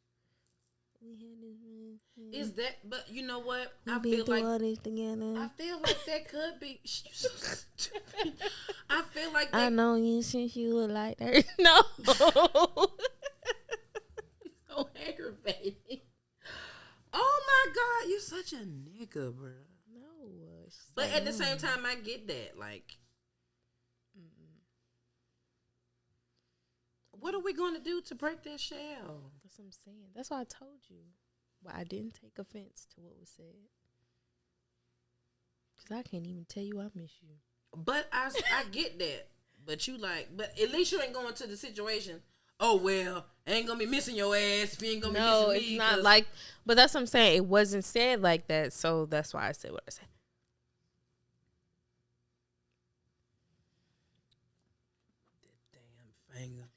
We had this.
Is that? But you know what?
We
I
been
feel
through
like
all this together.
I feel like that could be. You so stupid. I feel like that.
I know you since you were like that. No.
So aggravating. Oh my God, you such a nigga, bro.
No.
But at the same time, I get that. Like, what are we going to do to break that shell?
That's what I'm saying. That's why I told you. But I didn't take offense to what was said. Because I can't even tell you I miss you.
But I get that. But you but at least you ain't going to the situation. Oh, well, I ain't going to be missing your ass if you ain't going to be missing me.
No, it's not like, but that's what I'm saying. It wasn't said like that. So that's why I said what I said.
That damn finger.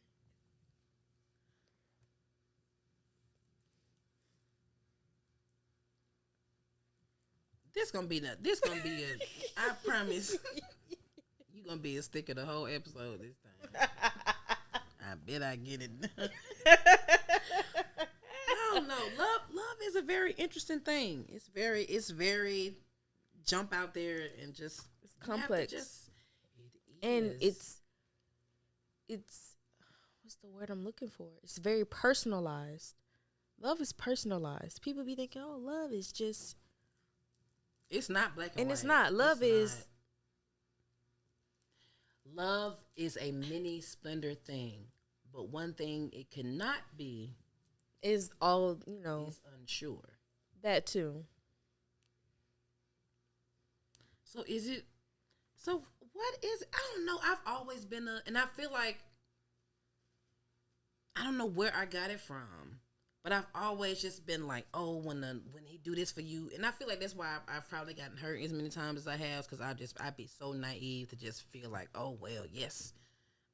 This gonna be I promise you gonna be a sticker the whole episode this time. I bet I get it. I don't know. Love is a very interesting thing. It's very jump out there and just
It's complex.
And
it's what's the word I'm looking for? It's very personalized. Love is personalized. People be thinking, oh, love is just.
It's not black and white.
And it's not. Love
is a mini splendor thing. But one thing it cannot be
is all, you know.
Is unsure.
That too.
So what is it? I don't know. I've always been and I feel like, I don't know where I got it from. But I've always just been like, oh, when he do this for you, and I feel like that's why I've probably gotten hurt as many times as I have, because I'd be so naive to just feel like, oh well, yes,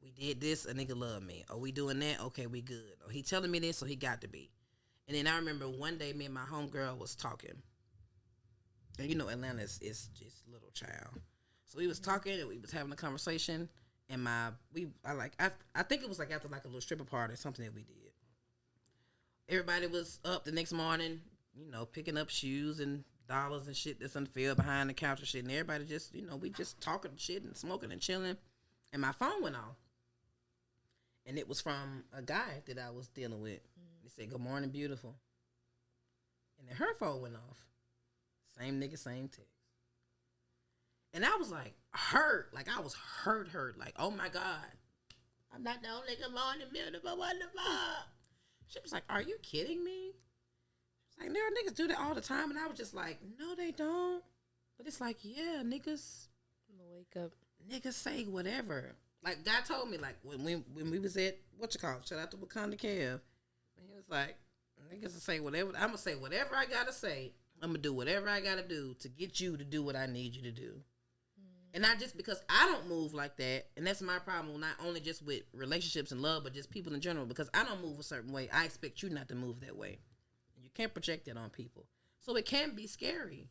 we did this, a nigga love me. Oh, we doing that, okay, we good. Oh, he telling me this, so he got to be. And then I remember one day, me and my homegirl was talking, and you know Atlanta is just little child, so we was talking and we was having a conversation, and I think it was like after like a little stripper party or something that we did. Everybody was up the next morning, you know, picking up shoes and dollars and shit that's unfilled behind the couch and shit. And everybody just, you know, we just talking shit and smoking and chilling. And my phone went off. And it was from a guy that I was dealing with. He said, "Good morning, beautiful." And then her phone went off. Same nigga, same text. And I was like, hurt. Like, I was hurt. Like, oh my God. I'm not the only good morning, beautiful, wonderful. She was like, "Are you kidding me?" She's like, "There are niggas do that all the time." And I was just like, "No, they don't." But it's like, yeah, niggas
Wake up.
Niggas say whatever. Like, God told me, like, when we was at, shout out to Wakanda Kev. And he was like, niggas will say whatever. I'm going to say whatever I got to say. I'm going to do whatever I got to do to get you to do what I need you to do. And not just because I don't move like that, and that's my problem, not only just with relationships and love, but just people in general, because I don't move a certain way. I expect you not to move that way. And you can't project that on people. So it can be scary.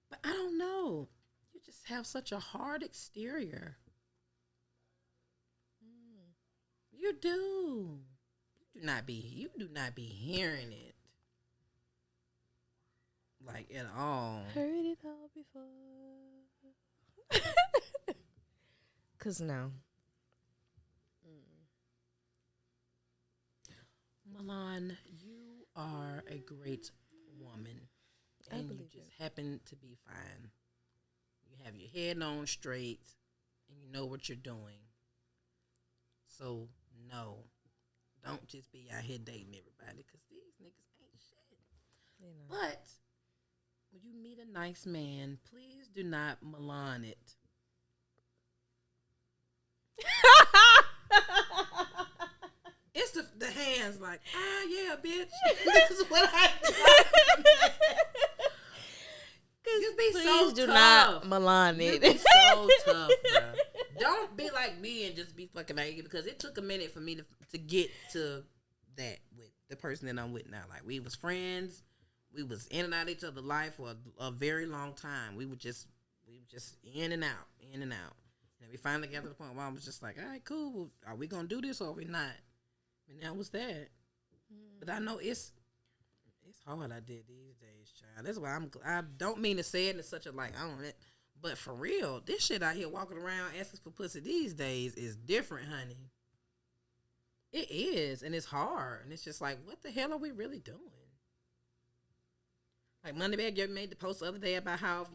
But I don't know. You just have such a hard exterior. You do. You do not be hearing it. Like, at all.
Heard it all before. Cause no.
Milan, you are a great woman. And you just happen to be fine. You have your head on straight and you know what you're doing. So, no. Don't just be out here dating everybody, because these niggas ain't shit. But when you meet a nice man, please do not Milan it. It's the hands like, yeah, bitch. This is what I do. You be so
do
tough.
not Milan it.
You be so tough, bro. Don't be like me and just be fucking angry, because it took a minute for me to get to that with the person that I'm with now. Like, we was friends. We was in and out of each other's life for a very long time. We were just in and out. And we finally got to the point where I was just like, all right, cool. Well, are we going to do this or are we not? And that was that. But I know it's hard I did these days, child. That's why I don't mean to say it in such a like, I don't know. But for real, this shit out here walking around asking for pussy these days is different, honey. It is. And it's hard. And it's just like, what the hell are we really doing? Like, Moneybag, you made the post the other day about how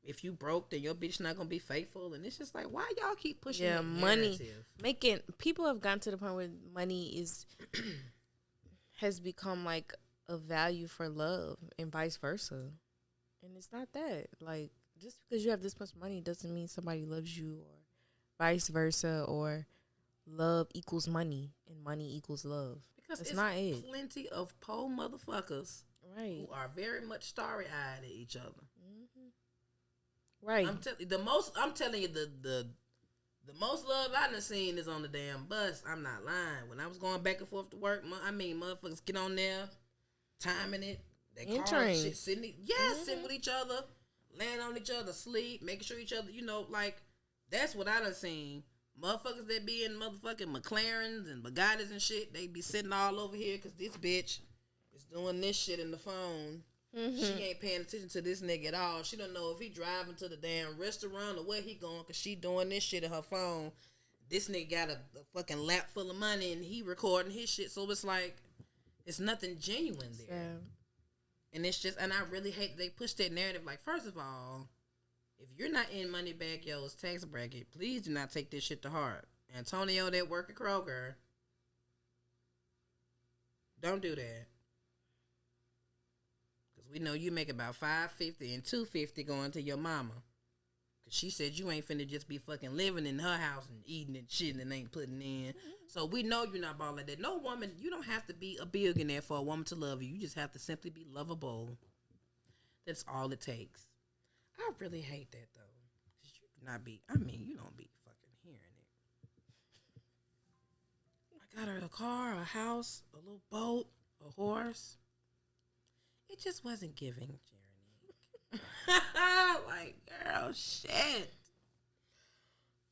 if you broke, then your bitch not gonna be faithful, and it's just like, why y'all keep pushing that
money
narrative?
People have gotten to the point where money is has become like a value for love and vice versa. And it's not that. Like, just because you have this much money doesn't mean somebody loves you, or vice versa, or love equals money and money equals love.
Because
it's
it's
not it.
plenty of poor motherfuckers
Right.
who are very much starry-eyed at each other.
Right.
I'm telling you, the most love I done seen is on the damn bus. I'm not lying. When I was going back and forth to work, motherfuckers get on there, timing it. They
In
call
train.
shit, sitting with each other, laying on each other, sleep, making sure each other, like, that's what I done seen. Motherfuckers that be in motherfucking McLarens and Bugattis and shit, they be sitting all over here because this bitch is doing this shit in the phone. She ain't paying attention to this nigga at all. She don't know if he driving to the damn restaurant or where he going because she doing this shit in her phone. This nigga got a fucking lap full of money and he recording his shit. So it's like, it's nothing genuine there.
Yeah.
And it's just, and I really hate they push that narrative. Like, first of all, if you're not in Moneybagg Yo's tax bracket, please do not take this shit to heart. Antonio that work at Kroger, don't do that. Because we know you make about $550 and $250 going to your mama. Because she said you ain't finna just be fucking living in her house and eating and shit and ain't putting in. So we know you're not balling like that. No woman, you don't have to be a billionaire for a woman to love you. You just have to simply be lovable. That's all it takes. I really hate that though. Cause you not be, you don't be fucking hearing it. I got her a car, a house, a little boat, a horse. It just wasn't giving, Jeremy. Like, girl, shit.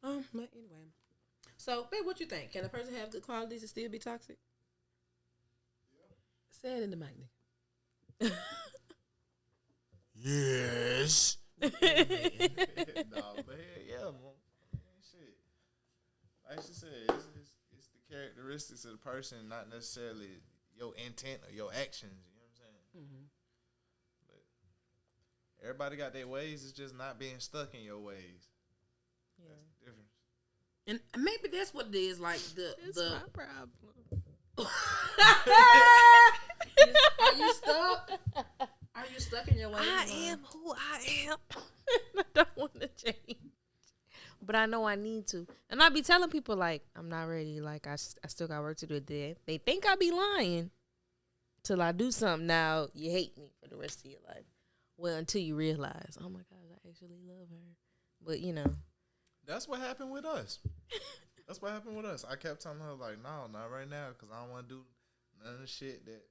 But anyway. So, babe, what you think? Can a person have good qualities and still be toxic? Yeah. Say it in the mic, nigga.
Yes. No, but yeah, man. Shit. Like she said, it's the characteristics of the person, not necessarily your intent or your actions. You know what I'm saying? Mm-hmm. But everybody got their ways. It's just not being stuck in your ways. Yeah. That's the difference.
And maybe that's what it is. Like
It's my problem.
Are you stuck? Are you stuck in your ways?
I am who I am. I don't want to change. But I know I need to. And I be telling people, like, I'm not ready. Like, I still got work to do. They think I be lying till I do something. Now, you hate me for the rest of your life. Well, until you realize, oh, my God, I actually love her. But,
That's what happened with us. That's what happened with us. I kept telling her, like, no, not right now, because I don't want to do none of the shit that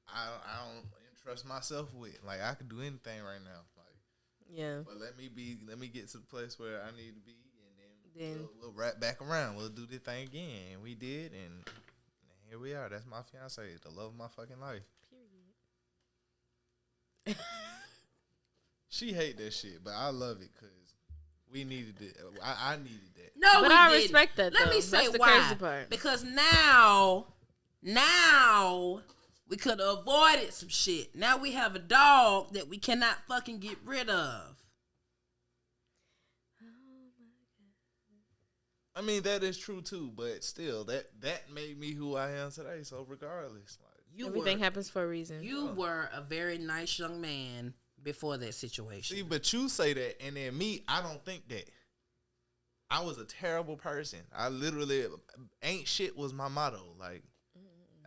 I don't entrust myself with. Like, I could do anything right now. Like,
yeah.
But let me get to the place where I need to be, and then we'll wrap back around. We'll do this thing again. And we did, and here we are. That's my fiance, the love of my fucking life. Period. She hate that shit, but I love it because we needed it. I needed that.
No,
but I respect that.
Let me say why. Because now we could have avoided some shit. Now we have a dog that we cannot fucking get rid of.
I mean, that is true too, but still, that made me who I am today. So regardless, like
everything happens for a reason.
You were a very nice young man before that situation.
See, but you say that, and then me, I don't think that. I was a terrible person. I literally, ain't shit was my motto. Like,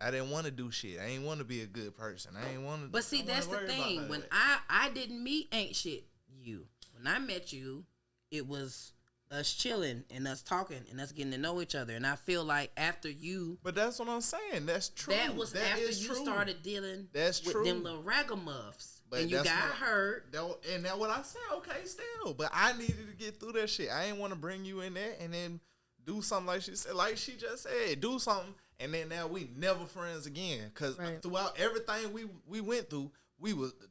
I didn't want to do shit. I ain't want to be a good person. I ain't want to.
But see, that's the thing. When I didn't meet ain't shit you. When I met you, it was us chilling and us talking and us getting to know each other. And I feel like after you,
but that's what I'm saying. That's true.
That was after you started dealing with them little ragamuffs. But and you got hurt.
And that's what I said. Okay, still. But I needed to get through that shit. I ain't want to bring you in there and then do something like she said. Like she just said, do something. And then now we never friends again. Because throughout everything we went through,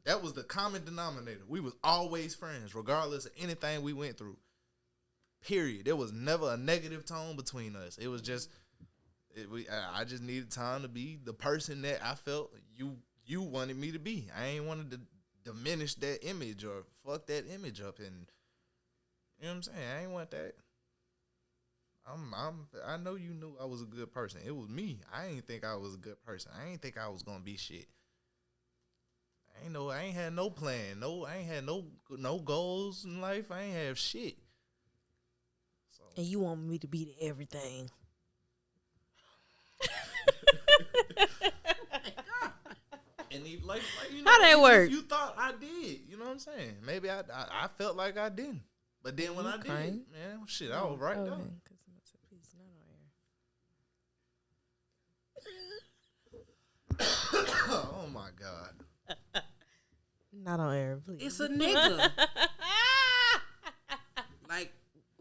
that was the common denominator. We was always friends, regardless of anything we went through. Period. There was never a negative tone between us. It was just, I just needed time to be the person that I felt you wanted me to be. I ain't wanted to diminish that image or fuck that image up. And you know what I'm saying? I ain't want that. I know you knew I was a good person. It was me. I ain't think I was a good person. I ain't think I was gonna be shit. I ain't had no plan. I ain't had no goals in life. I ain't have shit. So.
And you want me to be to everything.
And like
how that work?
You thought I did. You know what I'm saying? Maybe I felt like I didn't. But then when I did, man, shit, I was right there. Oh my God.
Not on air, please.
It's a nigga.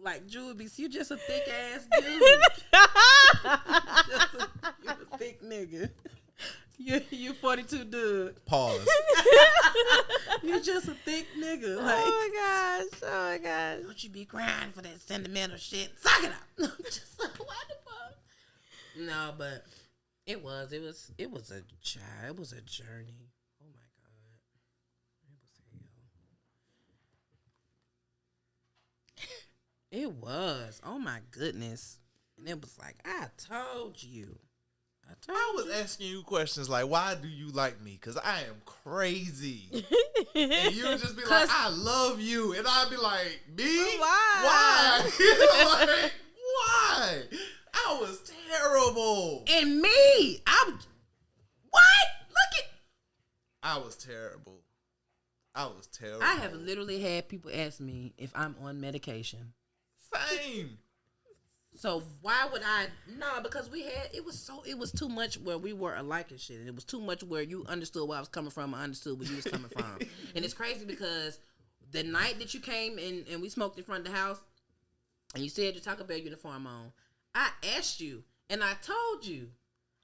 like Jubies, you just a thick ass dude. You're a thick nigga. You 42 dude.
Pause.
You just a thick nigga. Like,
Oh my gosh.
don't you be crying for that sentimental shit. Suck it up. Just like, what the fuck? No, but it was a child. It was a journey. Oh my God. It was. Oh my goodness. And it was like, I told you.
I was asking you questions like, why do you like me? Because I am crazy. And you would just be like, I love you. And I'd be like, me?
Why?
Like, why? I was terrible.
And me. What? Look at.
I was terrible.
I have literally had people ask me if I'm on medication.
Same.
So why would I? No, because it was too much where we were alike and shit. And it was too much where you understood where I was coming from. I understood where you was coming from. And it's crazy because the night that you came and we smoked in front of the house and you said your Taco Bell uniform on, I asked you and I told you.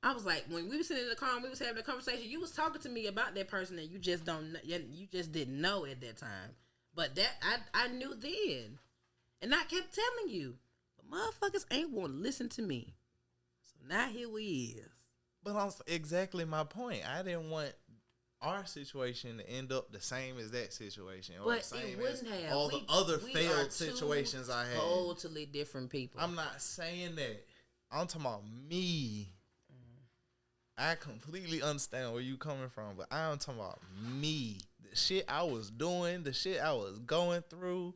I was like, when we were sitting in the car and we was having a conversation, you was talking to me about that person that you just didn't know at that time. But that I knew then. And I kept telling you. Motherfuckers ain't want to listen to me. So now here we is.
But that's exactly my point. I didn't want our situation to end up the same as that situation. Or
But
the same
it wouldn't
as
have.
all the other failed situations I had.
Totally different people.
I'm not saying that. I'm talking about me. I completely understand where you coming from, but I'm talking about me. The shit I was doing, the shit I was going through.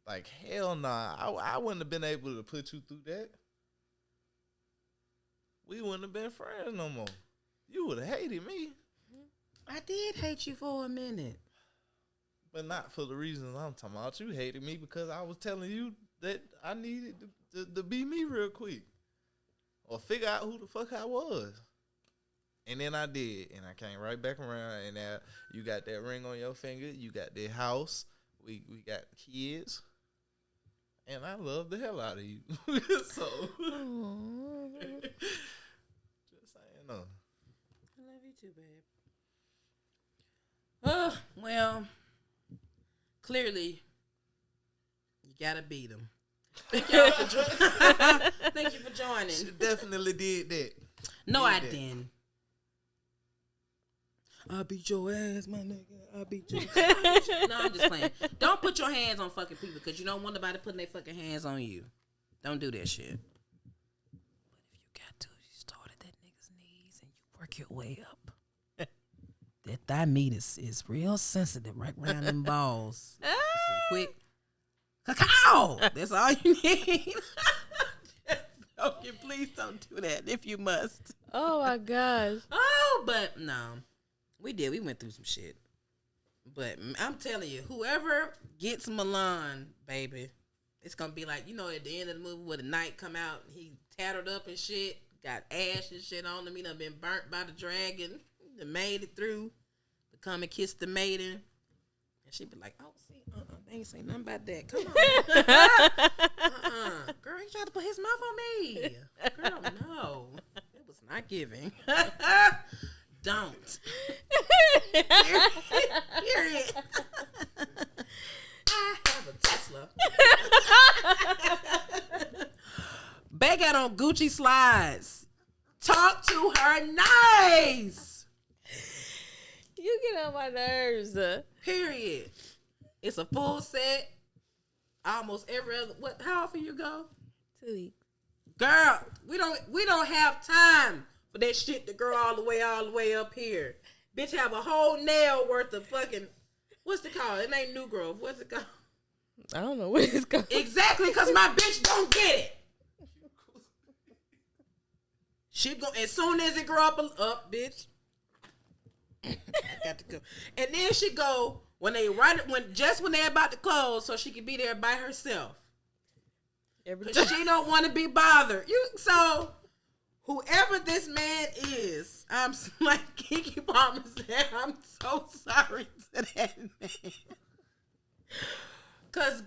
Like, hell nah. I wouldn't have been able to put you through that. We wouldn't have been friends no more. You would have hated me.
I did hate you for a minute.
But not for the reasons I'm talking about. You hated me because I was telling you that I needed to be me real quick. Or figure out who the fuck I was. And then I did. And I came right back around. And now you got that ring on your finger. You got that house. We got kids. And I love the hell out of you. So, just saying, no.
I love you too, babe. Well, clearly, you gotta beat them. Thank you for joining.
She definitely did that.
No, I didn't. I beat your ass, my nigga. I beat your ass. No, I'm just playing. Don't put your hands on fucking people because you don't want nobody putting their fucking hands on you. Don't do that shit. But if you got to, you start at that nigga's knees and you work your way up. That thigh meat is real sensitive right around them balls. Just a quick cacao. That's all you need. Okay, please don't do that if you must.
Oh my gosh.
Oh, but no. We did. We went through some shit. But I'm telling you, whoever gets Milan, baby, it's going to be like, you know, at the end of the movie where the knight come out, he tattered up and shit, got ash and shit on him. He done been burnt by the dragon. They made it through to come and kiss the maiden. And she be like, oh, see, they ain't saying nothing about that. Come on. Girl, he tried to put his mouth on me. Girl, no. It was not giving. Don't. Period. I have a Tesla. Bae got on Gucci slides. Talk to her nice.
You get on my nerves. 2 weeks.
Girl, we don't have time for that shit to grow all the way up here. Bitch have a whole nail worth of fucking, what's it called? It ain't new growth. What's it called?
I don't know what it's called.
Exactly, because my bitch don't get it. She go as soon as it grow up, bitch. I got to go. And then she go when they're about to close, so she can be there by herself. Cause she don't want to be bothered. So whoever this man is, I'm like Kiki Palmer said, I'm so sorry to that man. Cause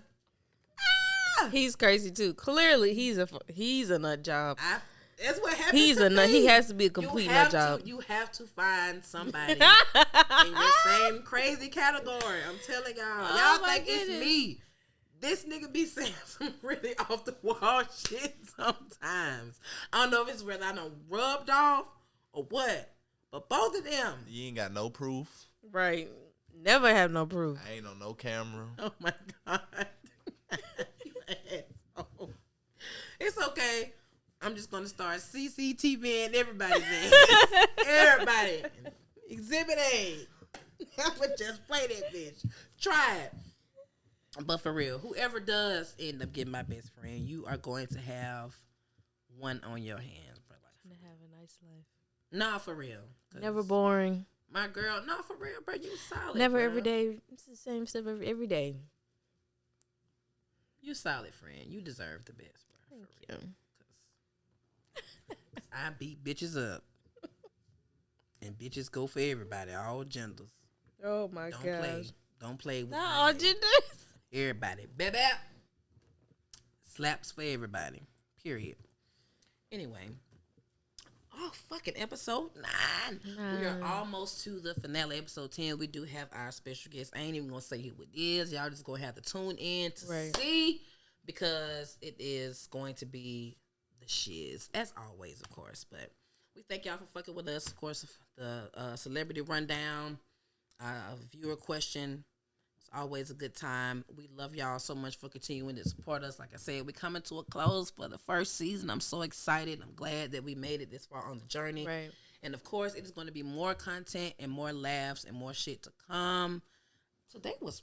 he's crazy too. Clearly, he's a nut job.
That's what happens.
He's a nut. He has to be a complete nut job.
You have to find somebody in your same crazy category. I'm telling y'all. Y'all think it's me. This nigga be saying some really off the wall shit sometimes. I don't know if it's whether I done rubbed off or what, but both of them.
You ain't got no proof.
Right. Never have no proof.
I ain't on no camera.
Oh my God. It's okay. I'm just gonna start CCTV and everybody's in. Everybody. Exhibit A. I'ma just play that bitch. Try it. But for real, whoever does end up getting my best friend, you are going to have one on your hands for life.
To have a nice life.
Nah, for real.
Never boring.
My girl, no, for real, bro. You solid.
Never
bro.
every day. It's the same stuff every day.
You solid, friend. You deserve the best, bro.
Thank you.
I beat bitches up. And bitches go for everybody, all genders.
Oh my gosh.
Don't play with
Not all genders.
everybody. Baby. Slaps for everybody. Period. Anyway. Oh, fucking episode 9. We are almost to the finale, episode 10. We do have our special guest. I ain't even going to say who it is. Y'all just going to have to tune in to see, because it is going to be the shiz, as always, of course. But we thank y'all for fucking with us. Of course, the celebrity rundown, viewer question. It's always a good time. We love y'all so much for continuing to support us. Like I said, we're coming to a close for the first season. I'm so excited. I'm glad that we made it this far on the journey.
Right.
And of course, it is going to be more content and more laughs and more shit to come. Today was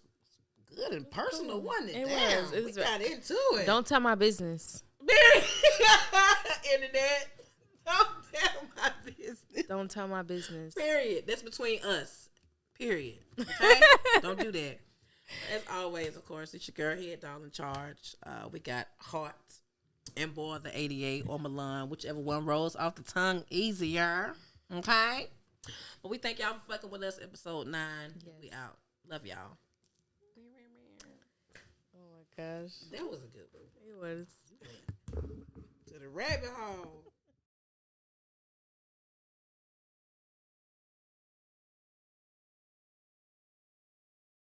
good and personal, wasn't it?
It was.
We got into it.
Don't tell my business.
Internet. Don't tell my business.
Don't tell my business.
Period. That's between us. Period. Okay? Don't do that. As always, of course, it's your girl Head Doll in Charge. We got Heart and Boy the 88 or Milan, whichever one rolls off the tongue easier. Okay? But we thank y'all for fucking with us. Episode 9. Yes. We out. Love y'all.
Oh my gosh.
That was a good one.
It was.
To the rabbit hole.